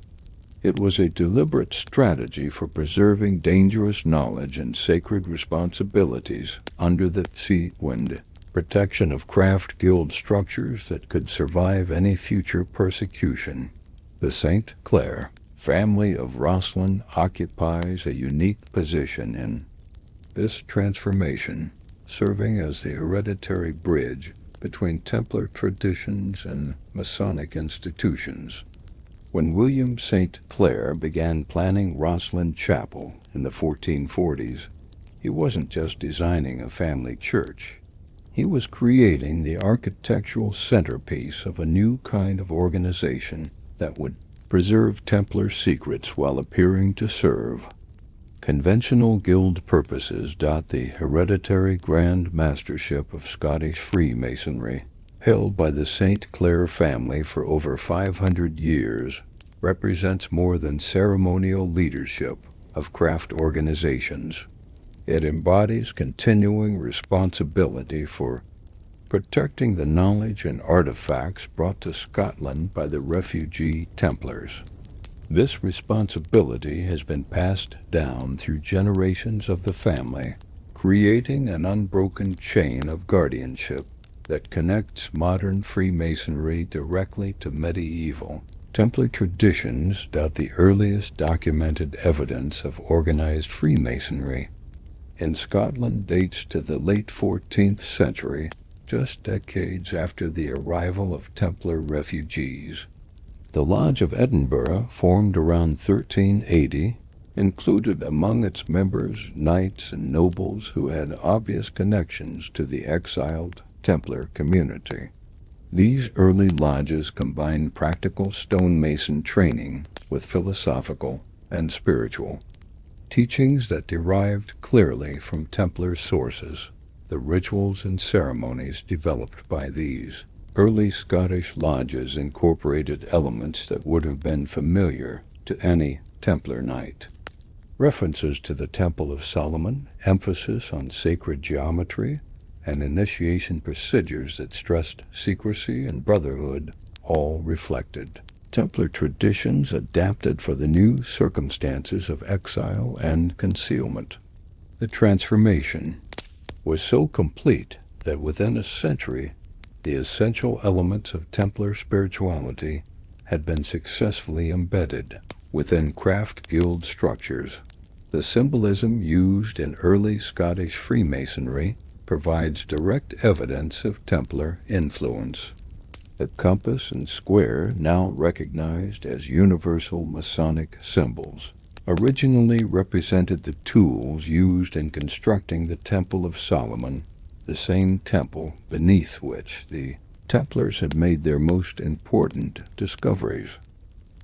It was a deliberate strategy for preserving dangerous knowledge and sacred responsibilities under the sea wind, protection of craft guild structures that could survive any future persecution. The St. Clair family of Roslin occupies a unique position in this transformation, serving as the hereditary bridge between Templar traditions and Masonic institutions. When William St. Clair began planning Roslin Chapel in the 1440s, he wasn't just designing a family church. He was creating the architectural centerpiece of a new kind of organization that would preserve Templar secrets while appearing to serve conventional guild purposes. The hereditary Grand Mastership of Scottish Freemasonry, held by the St. Clair family for over 500 years, represents more than ceremonial leadership of craft organizations. It embodies continuing responsibility for protecting the knowledge and artifacts brought to Scotland by the refugee Templars. This responsibility has been passed down through generations of the family, creating an unbroken chain of guardianship that connects modern Freemasonry directly to medieval Templar traditions doubt the earliest documented evidence of organized Freemasonry in Scotland dates to the late 14th century, just decades after the arrival of Templar refugees. The Lodge of Edinburgh, formed around 1380, included among its members knights and nobles who had obvious connections to the exiled Templar community. These early lodges combined practical stonemason training with philosophical and spiritual teachings that derived clearly from Templar sources. The rituals and ceremonies developed by these early Scottish lodges incorporated elements that would have been familiar to any Templar knight. References to the Temple of Solomon, emphasis on sacred geometry, and initiation procedures that stressed secrecy and brotherhood all reflected Templar traditions adapted for the new circumstances of exile and concealment. The transformation was so complete that within a century, the essential elements of Templar spirituality had been successfully embedded within craft guild structures. The symbolism used in early Scottish Freemasonry provides direct evidence of Templar influence. The compass and square, now recognized as universal Masonic symbols, originally represented the tools used in constructing the Temple of Solomon, the same temple beneath which the Templars had made their most important discoveries.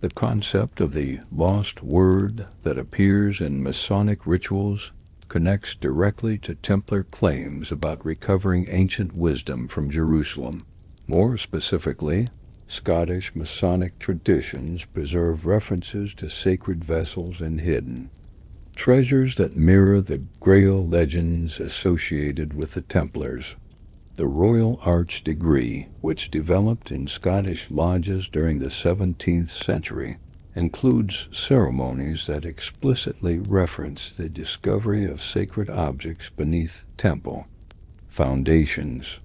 The concept of the lost word that appears in Masonic rituals connects directly to Templar claims about recovering ancient wisdom from Jerusalem. More specifically, Scottish Masonic traditions preserve references to sacred vessels and hidden treasures that mirror the Grail legends associated with the Templars. The Royal Arch degree, which developed in Scottish lodges during the 17th century, includes ceremonies that explicitly reference the discovery of sacred objects beneath temple foundations.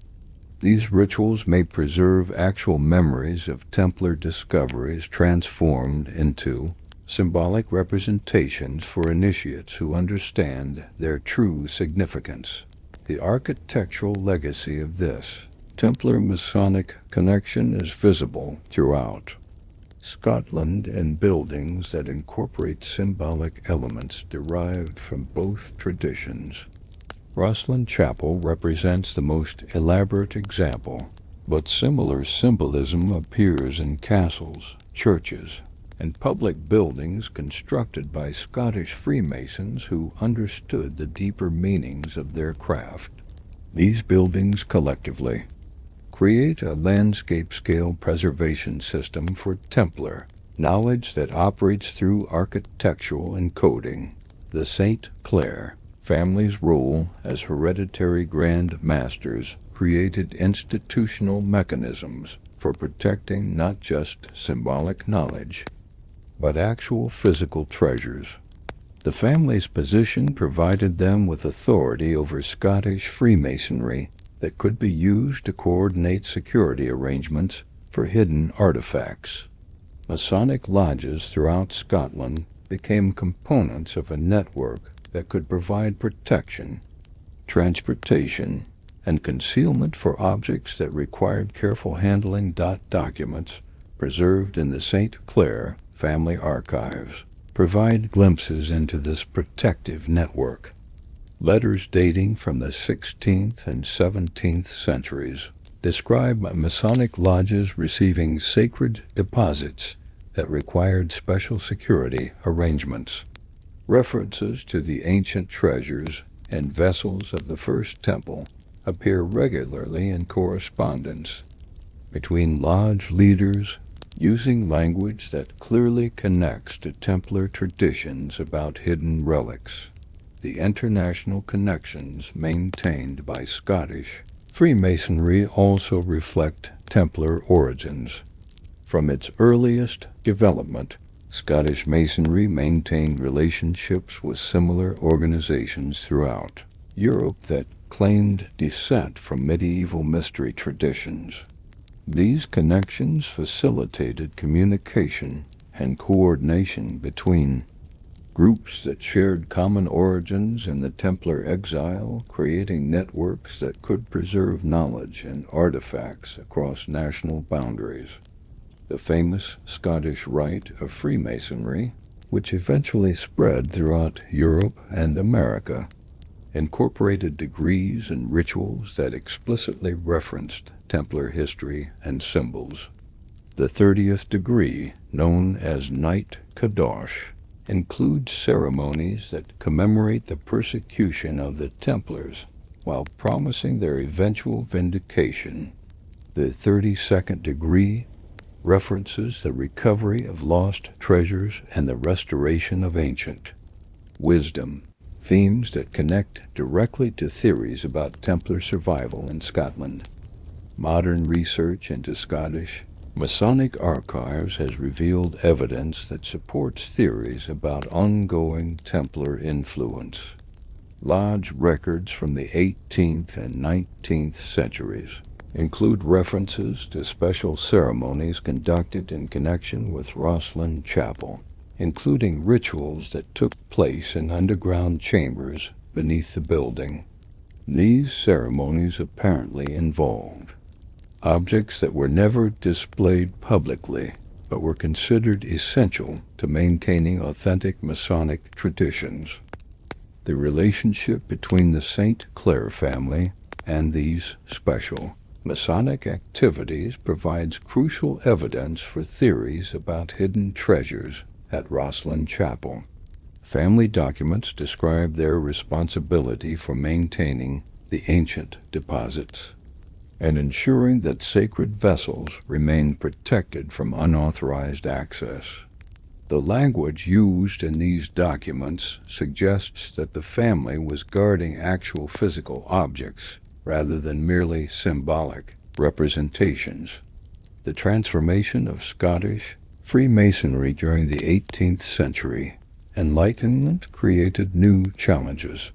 These rituals may preserve actual memories of Templar discoveries transformed into symbolic representations for initiates who understand their true significance. The architectural legacy of this Templar Masonic connection is visible throughout Scotland in buildings that incorporate symbolic elements derived from both traditions. Roslin Chapel represents the most elaborate example, but similar symbolism appears in castles, churches, and public buildings constructed by Scottish Freemasons who understood the deeper meanings of their craft. These buildings collectively create a landscape-scale preservation system for Templar knowledge that operates through architectural encoding. The St. Clair family's role as hereditary Grand Masters created institutional mechanisms for protecting not just symbolic knowledge, but actual physical treasures. The family's position provided them with authority over Scottish Freemasonry that could be used to coordinate security arrangements for hidden artifacts. Masonic lodges throughout Scotland became components of a network that could provide protection, transportation, and concealment for objects that required careful handling. Documents preserved in the St. Clair family archives provide glimpses into this protective network. Letters dating from the 16th and 17th centuries describe Masonic lodges receiving sacred deposits that required special security arrangements. References to the ancient treasures and vessels of the First Temple appear regularly in correspondence between lodge leaders, using language that clearly connects to Templar traditions about hidden relics. The international connections maintained by Scottish Freemasonry also reflect Templar origins. From its earliest development, Scottish Masonry maintained relationships with similar organizations throughout Europe that claimed descent from medieval mystery traditions. These connections facilitated communication and coordination between groups that shared common origins in the Templar exile, creating networks that could preserve knowledge and artifacts across national boundaries. The famous Scottish Rite of Freemasonry, which eventually spread throughout Europe and America, incorporated degrees and rituals that explicitly referenced Templar history and symbols. The 30th degree, known as Knight Kadosh, includes ceremonies that commemorate the persecution of the Templars while promising their eventual vindication. The 32nd degree references the recovery of lost treasures and the restoration of ancient wisdom, themes that connect directly to theories about Templar survival in Scotland. Modern research into Scottish Masonic archives has revealed evidence that supports theories about ongoing Templar influence. Lodge records from the 18th and 19th centuries include references to special ceremonies conducted in connection with Roslin Chapel, including rituals that took place in underground chambers beneath the building. These ceremonies apparently involved objects that were never displayed publicly, but were considered essential to maintaining authentic Masonic traditions. The relationship between the St. Clair family and these special Masonic activities provides crucial evidence for theories about hidden treasures at Roslin Chapel. Family documents describe their responsibility for maintaining the ancient deposits and ensuring that sacred vessels remain protected from unauthorized access. The language used in these documents suggests that the family was guarding actual physical objects rather than merely symbolic representations. The transformation of Scottish Freemasonry during the 18th century Enlightenment created new challenges.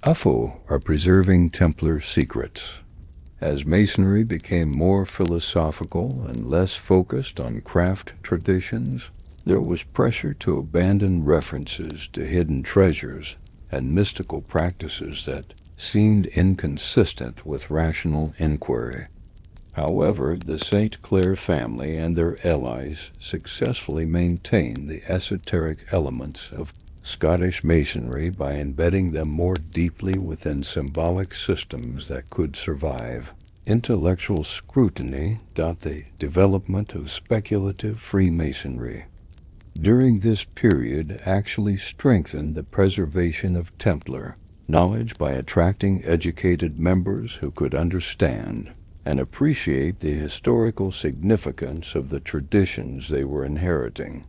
UFO are preserving Templar secrets. As Masonry became more philosophical and less focused on craft traditions, there was pressure to abandon references to hidden treasures and mystical practices that seemed inconsistent with rational inquiry. However, the St. Clair family and their allies successfully maintained the esoteric elements of Scottish Masonry by embedding them more deeply within symbolic systems that could survive. Intellectual scrutiny the development of speculative Freemasonry during this period actually strengthened the preservation of Templar knowledge by attracting educated members who could understand and appreciate the historical significance of the traditions they were inheriting.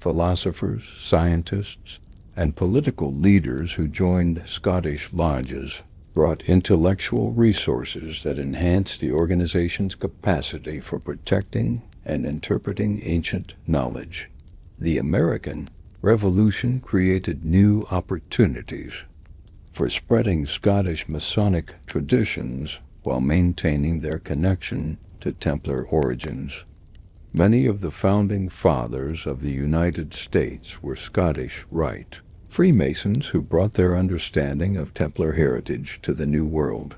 Philosophers, scientists, and political leaders who joined Scottish lodges brought intellectual resources that enhanced the organization's capacity for protecting and interpreting ancient knowledge. The American Revolution created new opportunities for spreading Scottish Masonic traditions while maintaining their connection to Templar origins. Many of the founding fathers of the United States were Scottish Rite Freemasons who brought their understanding of Templar heritage to the New World.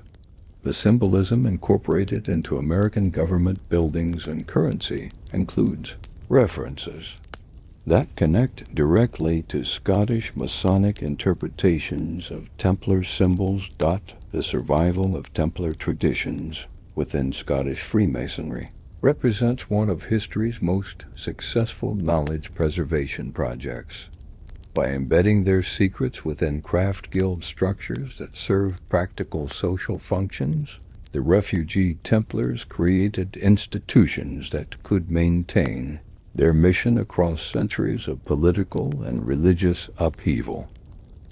The symbolism incorporated into American government buildings and currency includes references that connect directly to Scottish Masonic interpretations of Templar symbols. The survival of Templar traditions within Scottish Freemasonry represents one of history's most successful knowledge preservation projects. By embedding their secrets within craft guild structures that serve practical social functions, the refugee Templars created institutions that could maintain their mission across centuries of political and religious upheaval.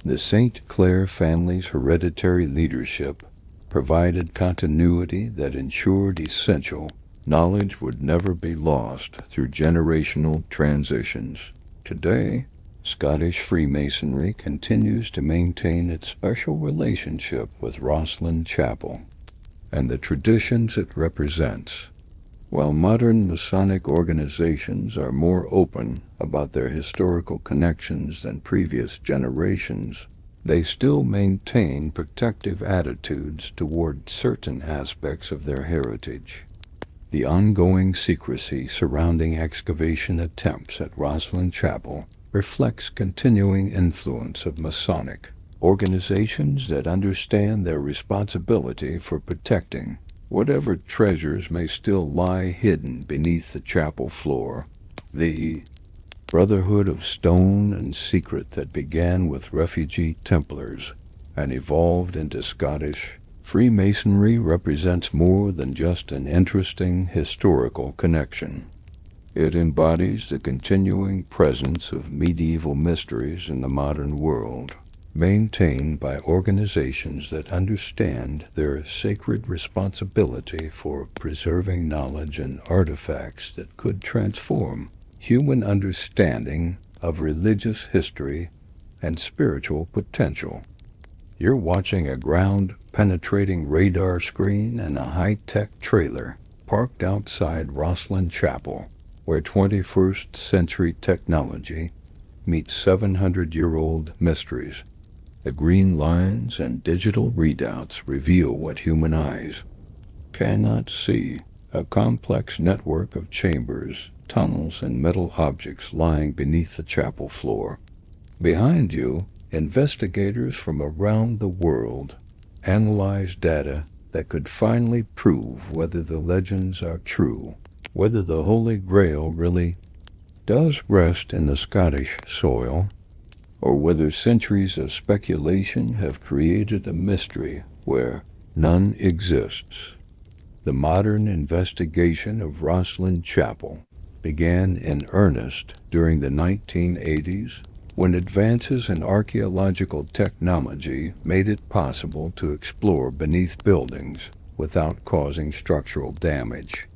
The St. Clair family's hereditary leadership provided continuity that ensured essential knowledge would never be lost through generational transitions. Today, Scottish Freemasonry continues to maintain its special relationship with Roslin Chapel and the traditions it represents. While modern Masonic organizations are more open about their historical connections than previous generations, they still maintain protective attitudes toward certain aspects of their heritage. The ongoing secrecy surrounding excavation attempts at Roslin Chapel reflects continuing influence of Masonic organizations that understand their responsibility for protecting whatever treasures may still lie hidden beneath the chapel floor. The Brotherhood of Stone and Secret that began with refugee Templars and evolved into Scottish Freemasonry represents more than just an interesting historical connection. It embodies the continuing presence of medieval mysteries in the modern world, maintained by organizations that understand their sacred responsibility for preserving knowledge and artifacts that could transform human understanding of religious history and spiritual potential. You're watching a ground-penetrating radar screen and a high-tech trailer parked outside Roslin Chapel, where 21st century technology meets 700-year-old mysteries. The green lines and digital readouts reveal what human eyes cannot see, a complex network of chambers, tunnels, and metal objects lying beneath the chapel floor. Behind you, investigators from around the world analyze data that could finally prove whether the legends are true, whether the Holy Grail really does rest in the Scottish soil, or whether centuries of speculation have created a mystery where none exists. The modern investigation of Roslin Chapel began in earnest during the 1980s, when advances in archaeological technology made it possible to explore beneath buildings without causing structural damage.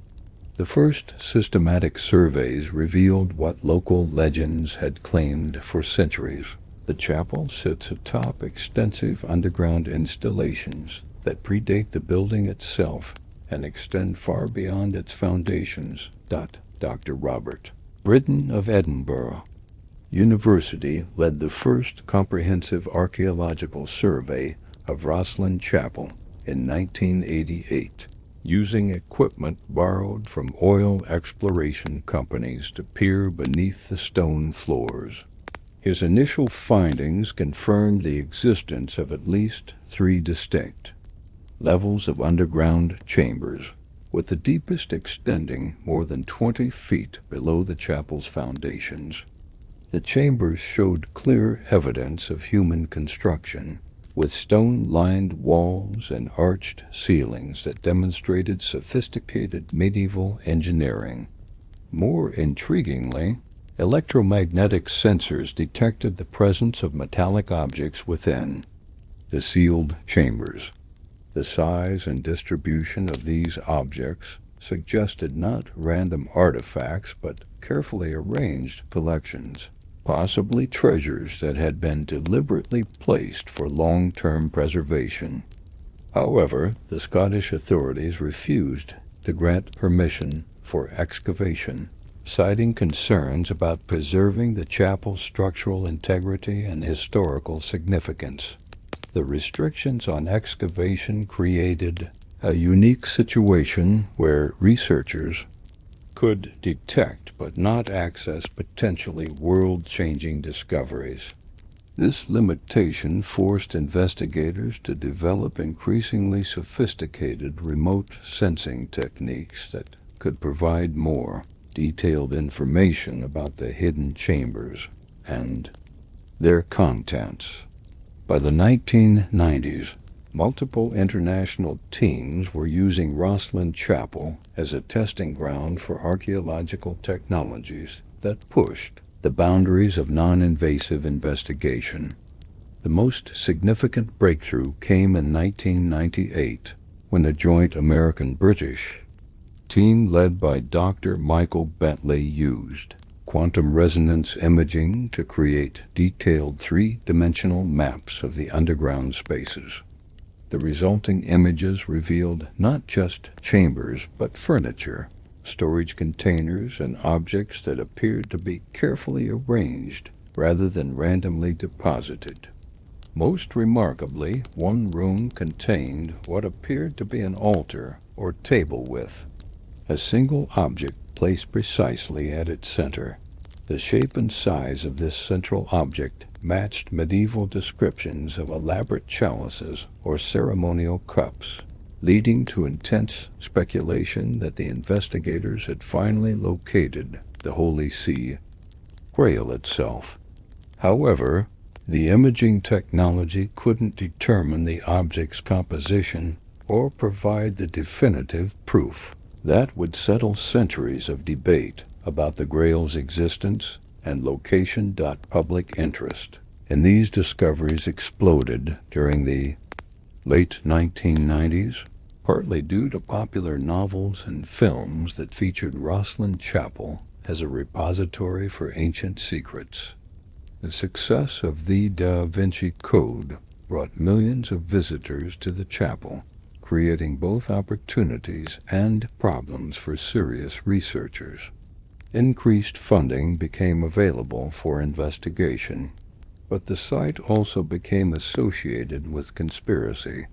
The first systematic surveys revealed what local legends had claimed for centuries. The chapel sits atop extensive underground installations that predate the building itself and extend far beyond its foundations. Dr. Robert Britton of Edinburgh University led the first comprehensive archaeological survey of Roslin Chapel in 1988, using equipment borrowed from oil exploration companies to peer beneath the stone floors. His initial findings confirmed the existence of at least 3 distinct levels of underground chambers, with the deepest extending more than 20 feet below the chapel's foundations. The chambers showed clear evidence of human construction, with stone-lined walls and arched ceilings that demonstrated sophisticated medieval engineering. More intriguingly, electromagnetic sensors detected the presence of metallic objects within the sealed chambers. The size and distribution of these objects suggested not random artifacts but carefully arranged collections, possibly treasures that had been deliberately placed for long-term preservation. However, the Scottish authorities refused to grant permission for excavation, citing concerns about preserving the chapel's structural integrity and historical significance. The restrictions on excavation created a unique situation where researchers could detect but not access potentially world-changing discoveries. This limitation forced investigators to develop increasingly sophisticated remote sensing techniques that could provide more detailed information about the hidden chambers and their contents. By the 1990s, multiple international teams were using Roslin Chapel as a testing ground for archaeological technologies that pushed the boundaries of non-invasive investigation. The most significant breakthrough came in 1998 when a joint American-British team led by Dr. Michael Bentley used quantum resonance imaging to create detailed three-dimensional maps of the underground spaces. The resulting images revealed not just chambers, but furniture, storage containers, and objects that appeared to be carefully arranged rather than randomly deposited. Most remarkably, one room contained what appeared to be an altar or table with a single object placed precisely at its center. The shape and size of this central object matched medieval descriptions of elaborate chalices or ceremonial cups, leading to intense speculation that the investigators had finally located the Holy Grail itself. However, the imaging technology couldn't determine the object's composition or provide the definitive proof. That would settle centuries of debate about the Grail's existence and location. Public interest in these discoveries exploded during the late 1990s, partly due to popular novels and films that featured Roslin Chapel as a repository for ancient secrets. The success of the Da Vinci Code brought millions of visitors to the chapel, creating both opportunities and problems for serious researchers. Increased funding became available for investigation, but the site also became associated with conspiracy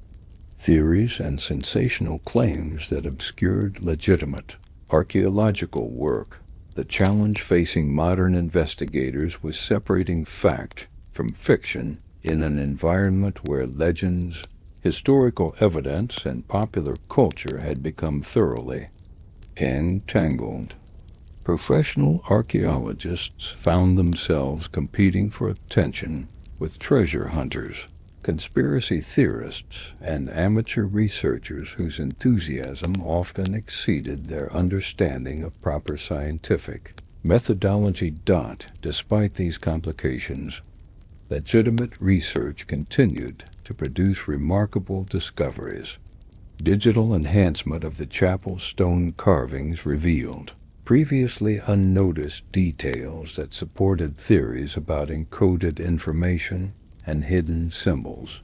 theories and sensational claims that obscured legitimate archaeological work. The challenge facing modern investigators was separating fact from fiction in an environment where legends, historical evidence, and popular culture had become thoroughly entangled. Professional archaeologists found themselves competing for attention with treasure hunters, conspiracy theorists, and amateur researchers whose enthusiasm often exceeded their understanding of proper scientific methodology. Despite these complications, legitimate research continued to produce remarkable discoveries. Digital enhancement of the chapel's stone carvings revealed previously unnoticed details that supported theories about encoded information and hidden symbols.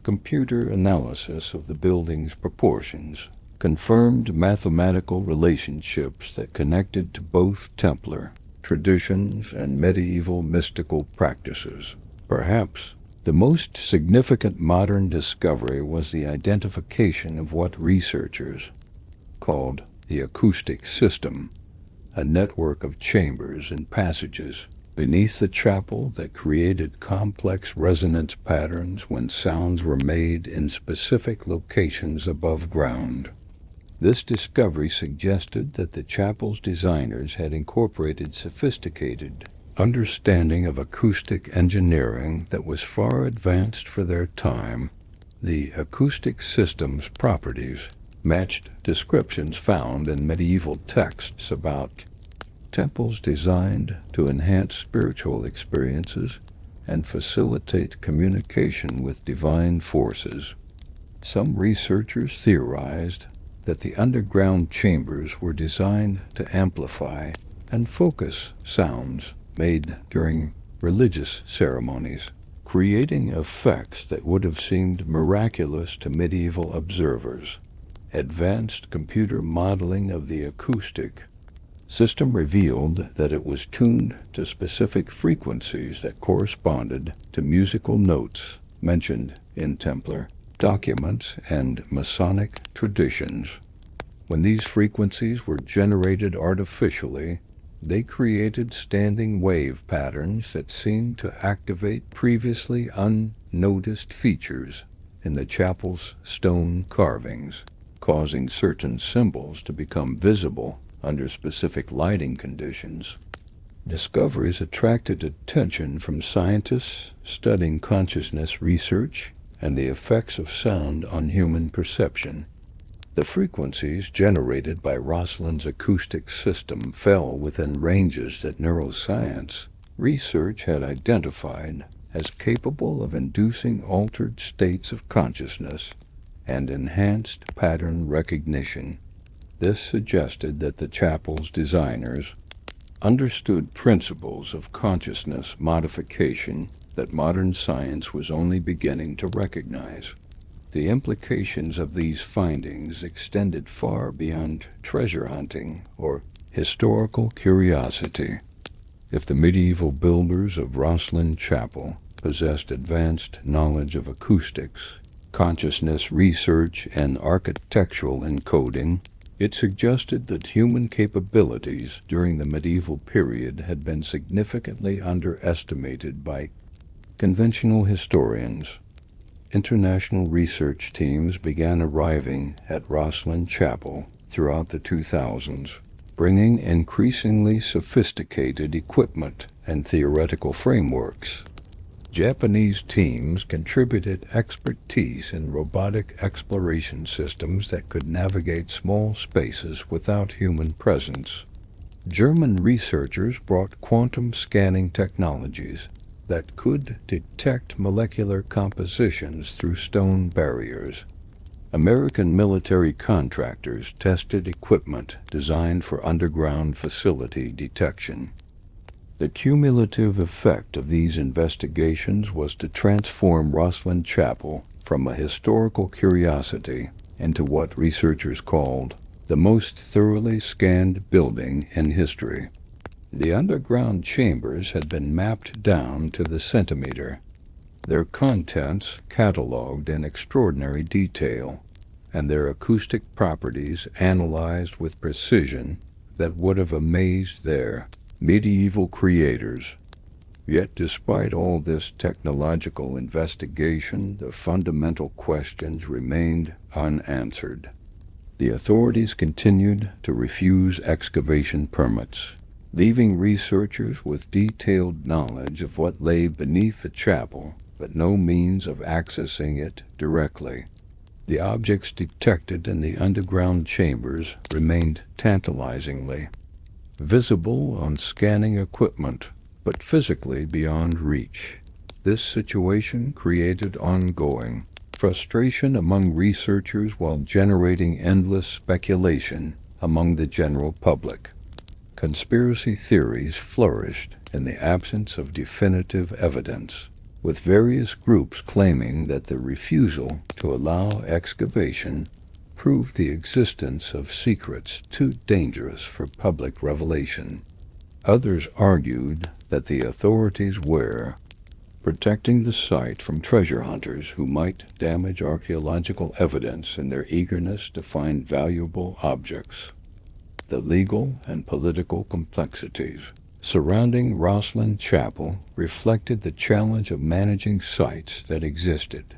Computer analysis of the building's proportions confirmed mathematical relationships that connected to both Templar traditions and medieval mystical practices. Perhaps the most significant modern discovery was the identification of what researchers called the acoustic system, a network of chambers and passages beneath the chapel that created complex resonance patterns when sounds were made in specific locations above ground. This discovery suggested that the chapel's designers had incorporated sophisticated understanding of acoustic engineering that was far advanced for their time. The acoustic system's properties matched descriptions found in medieval texts about temples designed to enhance spiritual experiences and facilitate communication with divine forces. Some researchers theorized that the underground chambers were designed to amplify and focus sounds made during religious ceremonies, creating effects that would have seemed miraculous to medieval observers. Advanced computer modeling of the acoustic system revealed that it was tuned to specific frequencies that corresponded to musical notes mentioned in Templar documents and Masonic traditions. When these frequencies were generated artificially, they created standing wave patterns that seemed to activate previously unnoticed features in the chapel's stone carvings, causing certain symbols to become visible under specific lighting conditions. Discoveries attracted attention from scientists studying consciousness research and the effects of sound on human perception. The frequencies generated by Roslin's acoustic system fell within ranges that neuroscience research had identified as capable of inducing altered states of consciousness and enhanced pattern recognition. This suggested that the chapel's designers understood principles of consciousness modification that modern science was only beginning to recognize. The implications of these findings extended far beyond treasure hunting or historical curiosity. If the medieval builders of Roslin Chapel possessed advanced knowledge of acoustics, consciousness research, and architectural encoding, it suggested that human capabilities during the medieval period had been significantly underestimated by conventional historians. International research teams began arriving at Roslin Chapel throughout the 2000s, bringing increasingly sophisticated equipment and theoretical frameworks. Japanese teams contributed expertise in robotic exploration systems that could navigate small spaces without human presence. German researchers brought quantum scanning technologies that could detect molecular compositions through stone barriers. American military contractors tested equipment designed for underground facility detection. The cumulative effect of these investigations was to transform Roslin Chapel from a historical curiosity into what researchers called the most thoroughly scanned building in history. The underground chambers had been mapped down to the centimeter, their contents cataloged in extraordinary detail, and their acoustic properties analyzed with precision that would have amazed their medieval creators. Yet despite all this technological investigation, the fundamental questions remained unanswered. The authorities continued to refuse excavation permits, leaving researchers with detailed knowledge of what lay beneath the chapel, but no means of accessing it directly. The objects detected in the underground chambers remained tantalizingly visible on scanning equipment, but physically beyond reach. This situation created ongoing frustration among researchers while generating endless speculation among the general public. Conspiracy theories flourished in the absence of definitive evidence, with various groups claiming that the refusal to allow excavation proved the existence of secrets too dangerous for public revelation. Others argued that the authorities were protecting the site from treasure hunters who might damage archaeological evidence in their eagerness to find valuable objects. The legal and political complexities surrounding Roslin Chapel reflected the challenge of managing sites that existed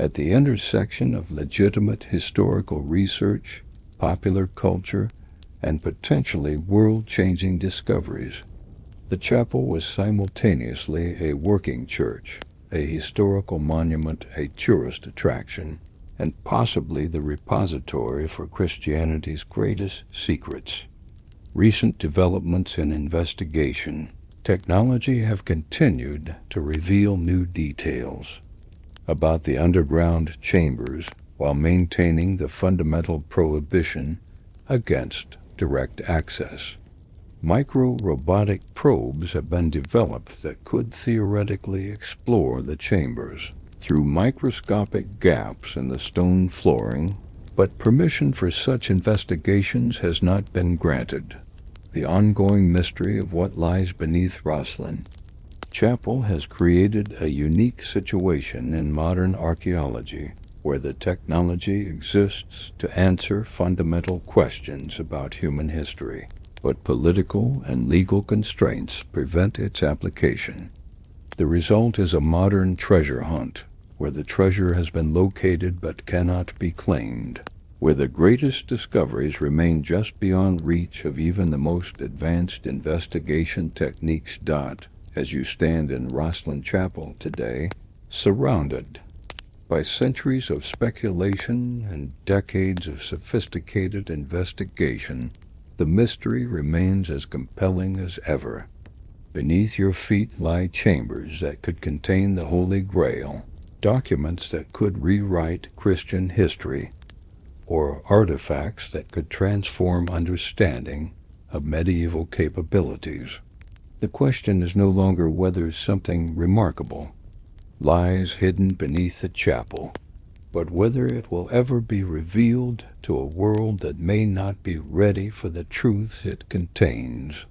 at the intersection of legitimate historical research, popular culture, and potentially world-changing discoveries. The chapel was simultaneously a working church, a historical monument, a tourist attraction, and possibly the repository for Christianity's greatest secrets. Recent developments in investigation technology have continued to reveal new details about the underground chambers while maintaining the fundamental prohibition against direct access. Micro-robotic probes have been developed that could theoretically explore the chambers through microscopic gaps in the stone flooring, but permission for such investigations has not been granted. The ongoing mystery of what lies beneath Roslin Chapel has created a unique situation in modern archaeology where the technology exists to answer fundamental questions about human history, but political and legal constraints prevent its application. The result is a modern treasure hunt, where the treasure has been located but cannot be claimed, where the greatest discoveries remain just beyond reach of even the most advanced investigation techniques. As you stand in Roslin Chapel today, surrounded by centuries of speculation and decades of sophisticated investigation, the mystery remains as compelling as ever. Beneath your feet lie chambers that could contain the Holy Grail, documents that could rewrite Christian history, or artifacts that could transform understanding of medieval capabilities. The question is no longer whether something remarkable lies hidden beneath the chapel, but whether it will ever be revealed to a world that may not be ready for the truths it contains.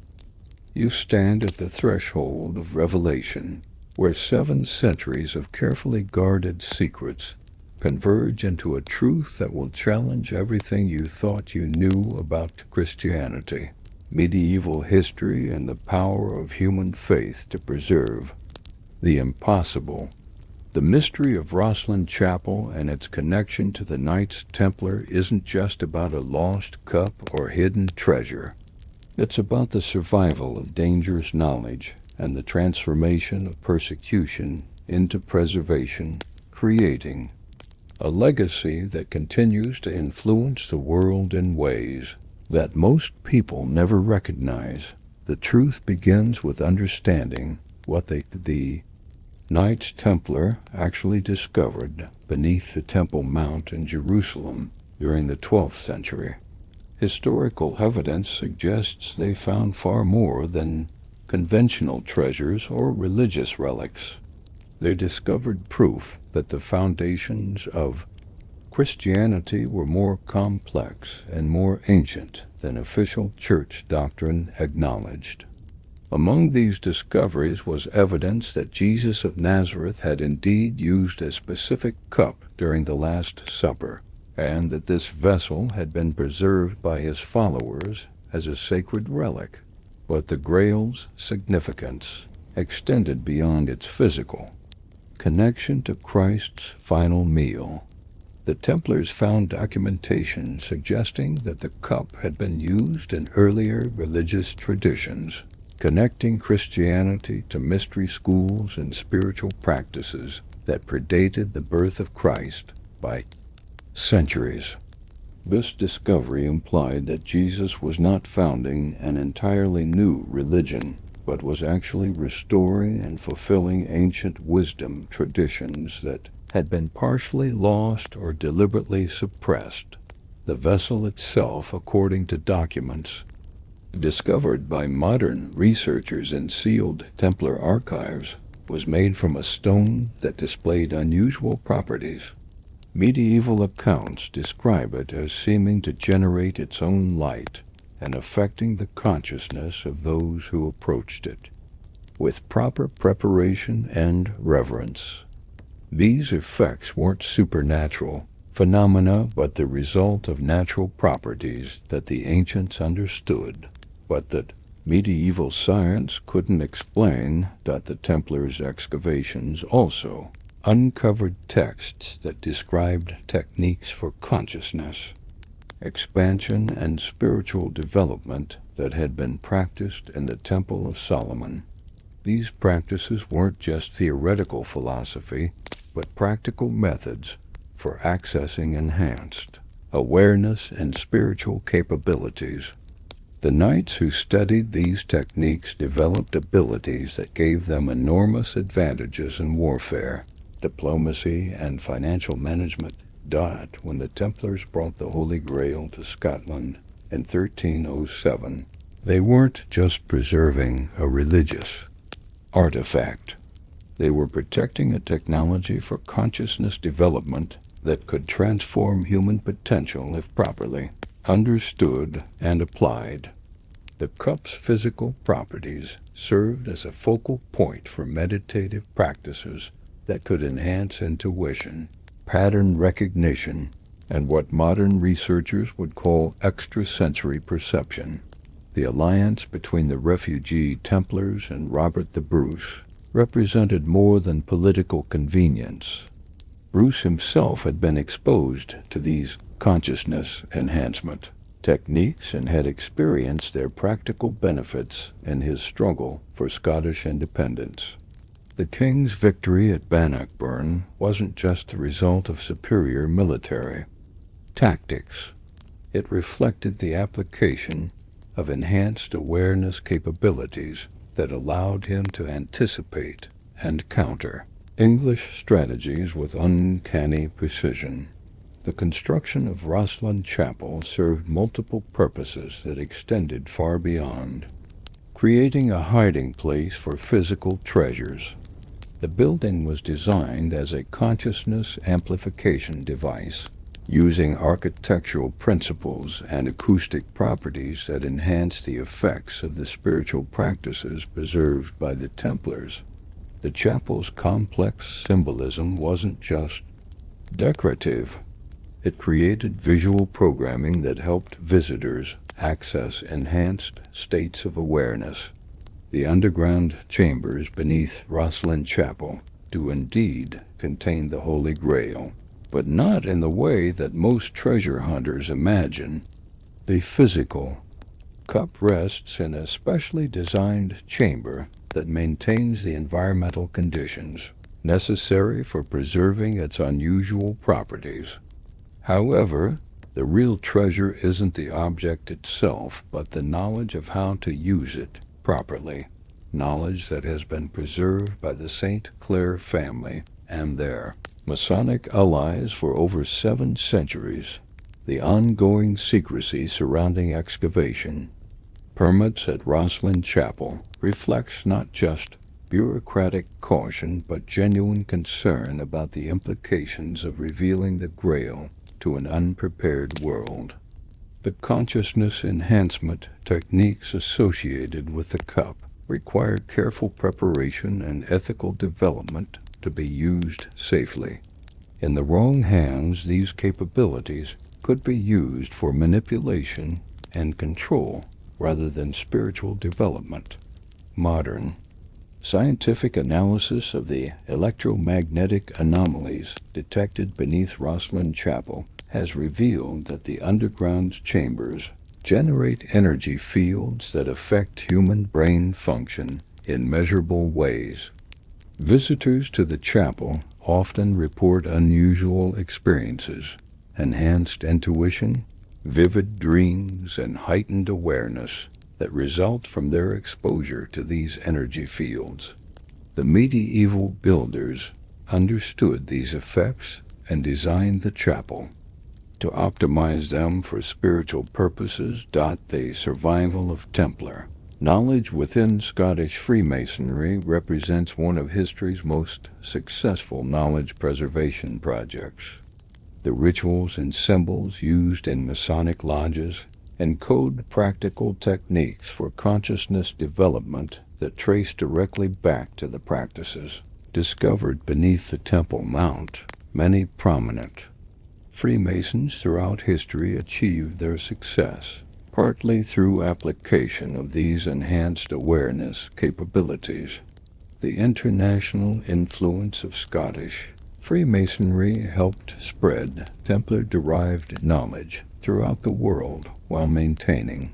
You stand at the threshold of revelation, where 7 centuries of carefully guarded secrets converge into a truth that will challenge everything you thought you knew about Christianity, medieval history, and the power of human faith to preserve the impossible. The mystery of Roslin Chapel and its connection to the Knights Templar isn't just about a lost cup or hidden treasure. It's about the survival of dangerous knowledge and the transformation of persecution into preservation, creating a legacy that continues to influence the world in ways that most people never recognize. The truth begins with understanding what the Knights Templar actually discovered beneath the Temple Mount in Jerusalem during the 12th century. Historical evidence suggests they found far more than conventional treasures or religious relics. They discovered proof that the foundations of Christianity were more complex and more ancient than official church doctrine acknowledged. Among these discoveries was evidence that Jesus of Nazareth had indeed used a specific cup during the Last Supper, and that this vessel had been preserved by his followers as a sacred relic. But the Grail's significance extended beyond its physical connection to Christ's final meal. The Templars found documentation suggesting that the cup had been used in earlier religious traditions, connecting Christianity to mystery schools and spiritual practices that predated the birth of Christ by centuries. This discovery implied that Jesus was not founding an entirely new religion, but was actually restoring and fulfilling ancient wisdom traditions that had been partially lost or deliberately suppressed. The vessel itself, according to documents discovered by modern researchers in sealed Templar archives, was made from a stone that displayed unusual properties. Medieval accounts describe it as seeming to generate its own light and affecting the consciousness of those who approached it, with proper preparation and reverence. These effects weren't supernatural phenomena, but the result of natural properties that the ancients understood, but that medieval science couldn't explain. The Templars' excavations also uncovered texts that described techniques for consciousness, expansion, and spiritual development that had been practiced in the Temple of Solomon. These practices weren't just theoretical philosophy, but practical methods for accessing enhanced awareness and spiritual capabilities. The knights who studied these techniques developed abilities that gave them enormous advantages in warfare, diplomacy, and financial management. When the Templars brought the Holy Grail to Scotland in 1307, they weren't just preserving a religious artifact. They were protecting a technology for consciousness development that could transform human potential if properly understood and applied. The cup's physical properties served as a focal point for meditative practices that could enhance intuition, pattern recognition, and what modern researchers would call extrasensory perception. The alliance between the refugee Templars and Robert the Bruce represented more than political convenience. Bruce himself had been exposed to these consciousness enhancement techniques and had experienced their practical benefits in his struggle for Scottish independence. The king's victory at Bannockburn wasn't just the result of superior military tactics. It reflected the application of enhanced awareness capabilities that allowed him to anticipate and counter English strategies with uncanny precision. The construction of Roslin Chapel served multiple purposes that extended far beyond, creating a hiding place for physical treasures. The building was designed as a consciousness amplification device, using architectural principles and acoustic properties that enhanced the effects of the spiritual practices preserved by the Templars. The chapel's complex symbolism wasn't just decorative. It created visual programming that helped visitors access enhanced states of awareness. The underground chambers beneath Roslin Chapel do indeed contain the Holy Grail, but not in the way that most treasure hunters imagine. The physical cup rests in a specially designed chamber that maintains the environmental conditions necessary for preserving its unusual properties. However, the real treasure isn't the object itself, but the knowledge of how to use it properly, knowledge that has been preserved by the St. Clair family and their Masonic allies for over 7 centuries. The ongoing secrecy surrounding excavation permits at Roslin Chapel reflects not just bureaucratic caution but genuine concern about the implications of revealing the Grail to an unprepared world. The consciousness enhancement techniques associated with the cup require careful preparation and ethical development to be used safely. In the wrong hands, these capabilities could be used for manipulation and control rather than spiritual development. Modern scientific analysis of the electromagnetic anomalies detected beneath Roslin Chapel has revealed that the underground chambers generate energy fields that affect human brain function in measurable ways. Visitors to the chapel often report unusual experiences, enhanced intuition, vivid dreams, and heightened awareness that result from their exposure to these energy fields. The medieval builders understood these effects and designed the chapel to optimize them for spiritual purposes. The survival of Templar knowledge within Scottish Freemasonry represents one of history's most successful knowledge preservation projects. The rituals and symbols used in Masonic lodges encode practical techniques for consciousness development that trace directly back to the practices discovered beneath the Temple Mount. Many prominent Freemasons throughout history achieved their success partly through application of these enhanced awareness capabilities. The international influence of Scottish Freemasonry helped spread Templar-derived knowledge throughout the world while maintaining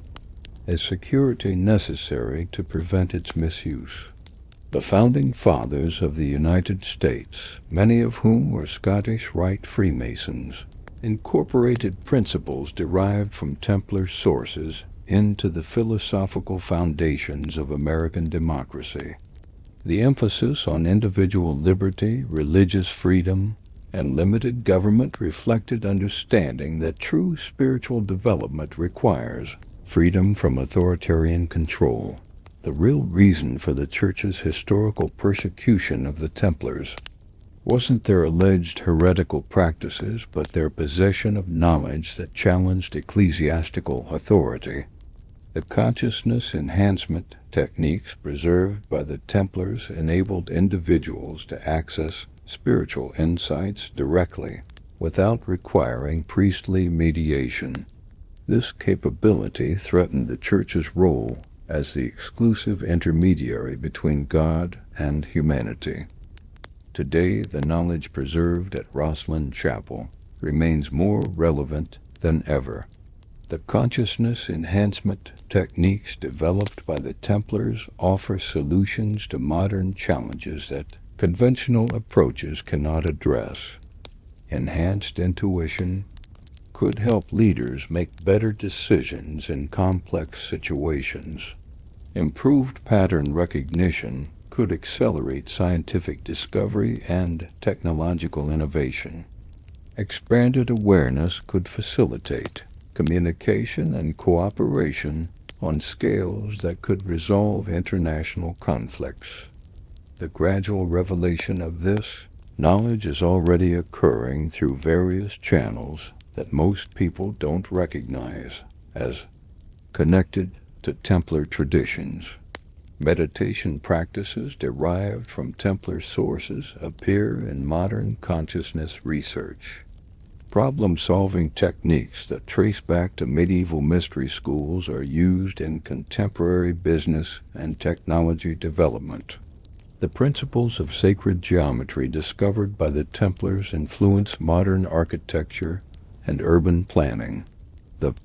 a security necessary to prevent its misuse. The founding fathers of the United States, many of whom were Scottish Rite Freemasons, incorporated principles derived from Templar sources into the philosophical foundations of American democracy. The emphasis on individual liberty, religious freedom, and limited government reflected understanding that true spiritual development requires freedom from authoritarian control. The real reason for the Church's historical persecution of the Templars wasn't their alleged heretical practices, but their possession of knowledge that challenged ecclesiastical authority. The consciousness enhancement techniques preserved by the Templars enabled individuals to access spiritual insights directly, without requiring priestly mediation. This capability threatened the Church's role as the exclusive intermediary between God and humanity. Today, the knowledge preserved at Roslin Chapel remains more relevant than ever. The consciousness enhancement techniques developed by the Templars offer solutions to modern challenges that conventional approaches cannot address. Enhanced intuition could help leaders make better decisions in complex situations. Improved pattern recognition could accelerate scientific discovery and technological innovation. Expanded awareness could facilitate communication and cooperation on scales that could resolve international conflicts. The gradual revelation of this knowledge is already occurring through various channels that most people don't recognize as connected to Templar traditions. Meditation practices derived from Templar sources appear in modern consciousness research. Problem-solving techniques that trace back to medieval mystery schools are used in contemporary business and technology development. The principles of sacred geometry discovered by the Templars influence modern architecture and urban planning. The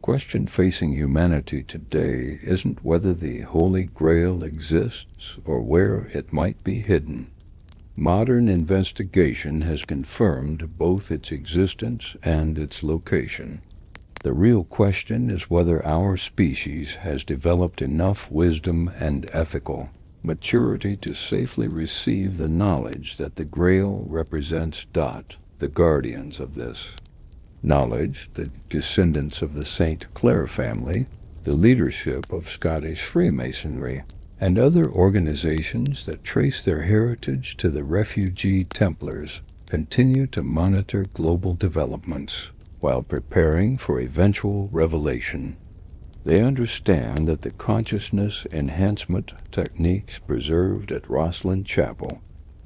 question facing humanity today isn't whether the Holy Grail exists or where it might be hidden. Modern investigation has confirmed both its existence and its location. The real question is whether our species has developed enough wisdom and ethical maturity to safely receive the knowledge that the Grail represents. The guardians of this knowledge, the descendants of the St. Clair family, the leadership of Scottish Freemasonry, and other organizations that trace their heritage to the refugee Templars, continue to monitor global developments while preparing for eventual revelation. They understand that the consciousness enhancement techniques preserved at Roslin Chapel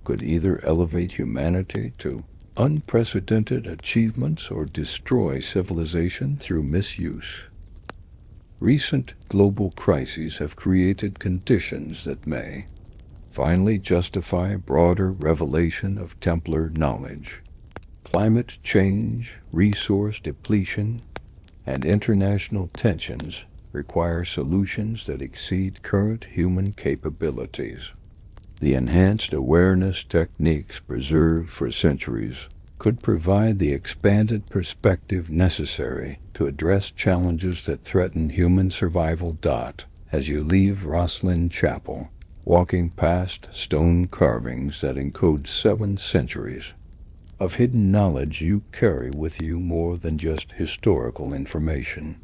could either elevate humanity to unprecedented achievements or destroy civilization through misuse. Recent global crises have created conditions that may finally justify broader revelation of Templar knowledge. Climate change, resource depletion, and international tensions require solutions that exceed current human capabilities. The enhanced awareness techniques preserved for centuries could provide the expanded perspective necessary to address challenges that threaten human survival. As you leave Roslin Chapel, walking past stone carvings that encode 7 centuries of hidden knowledge, you carry with you more than just historical information.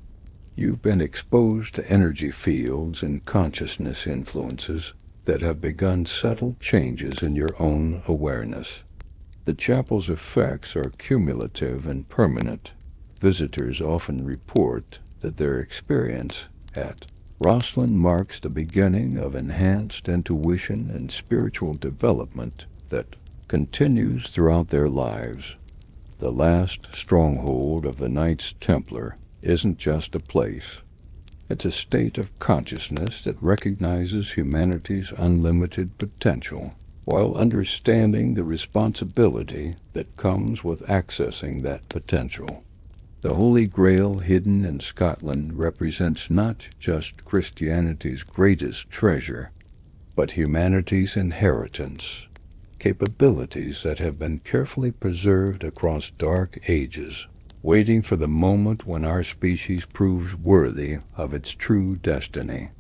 You've been exposed to energy fields and consciousness influences that have begun subtle changes in your own awareness. The chapel's effects are cumulative and permanent. Visitors often report that their experience at Roslin marks the beginning of enhanced intuition and spiritual development that continues throughout their lives. The last stronghold of the Knights Templar isn't just a place. It's a state of consciousness that recognizes humanity's unlimited potential, while understanding the responsibility that comes with accessing that potential. The Holy Grail hidden in Scotland represents not just Christianity's greatest treasure, but humanity's inheritance, capabilities that have been carefully preserved across dark ages, waiting for the moment when our species proves worthy of its true destiny.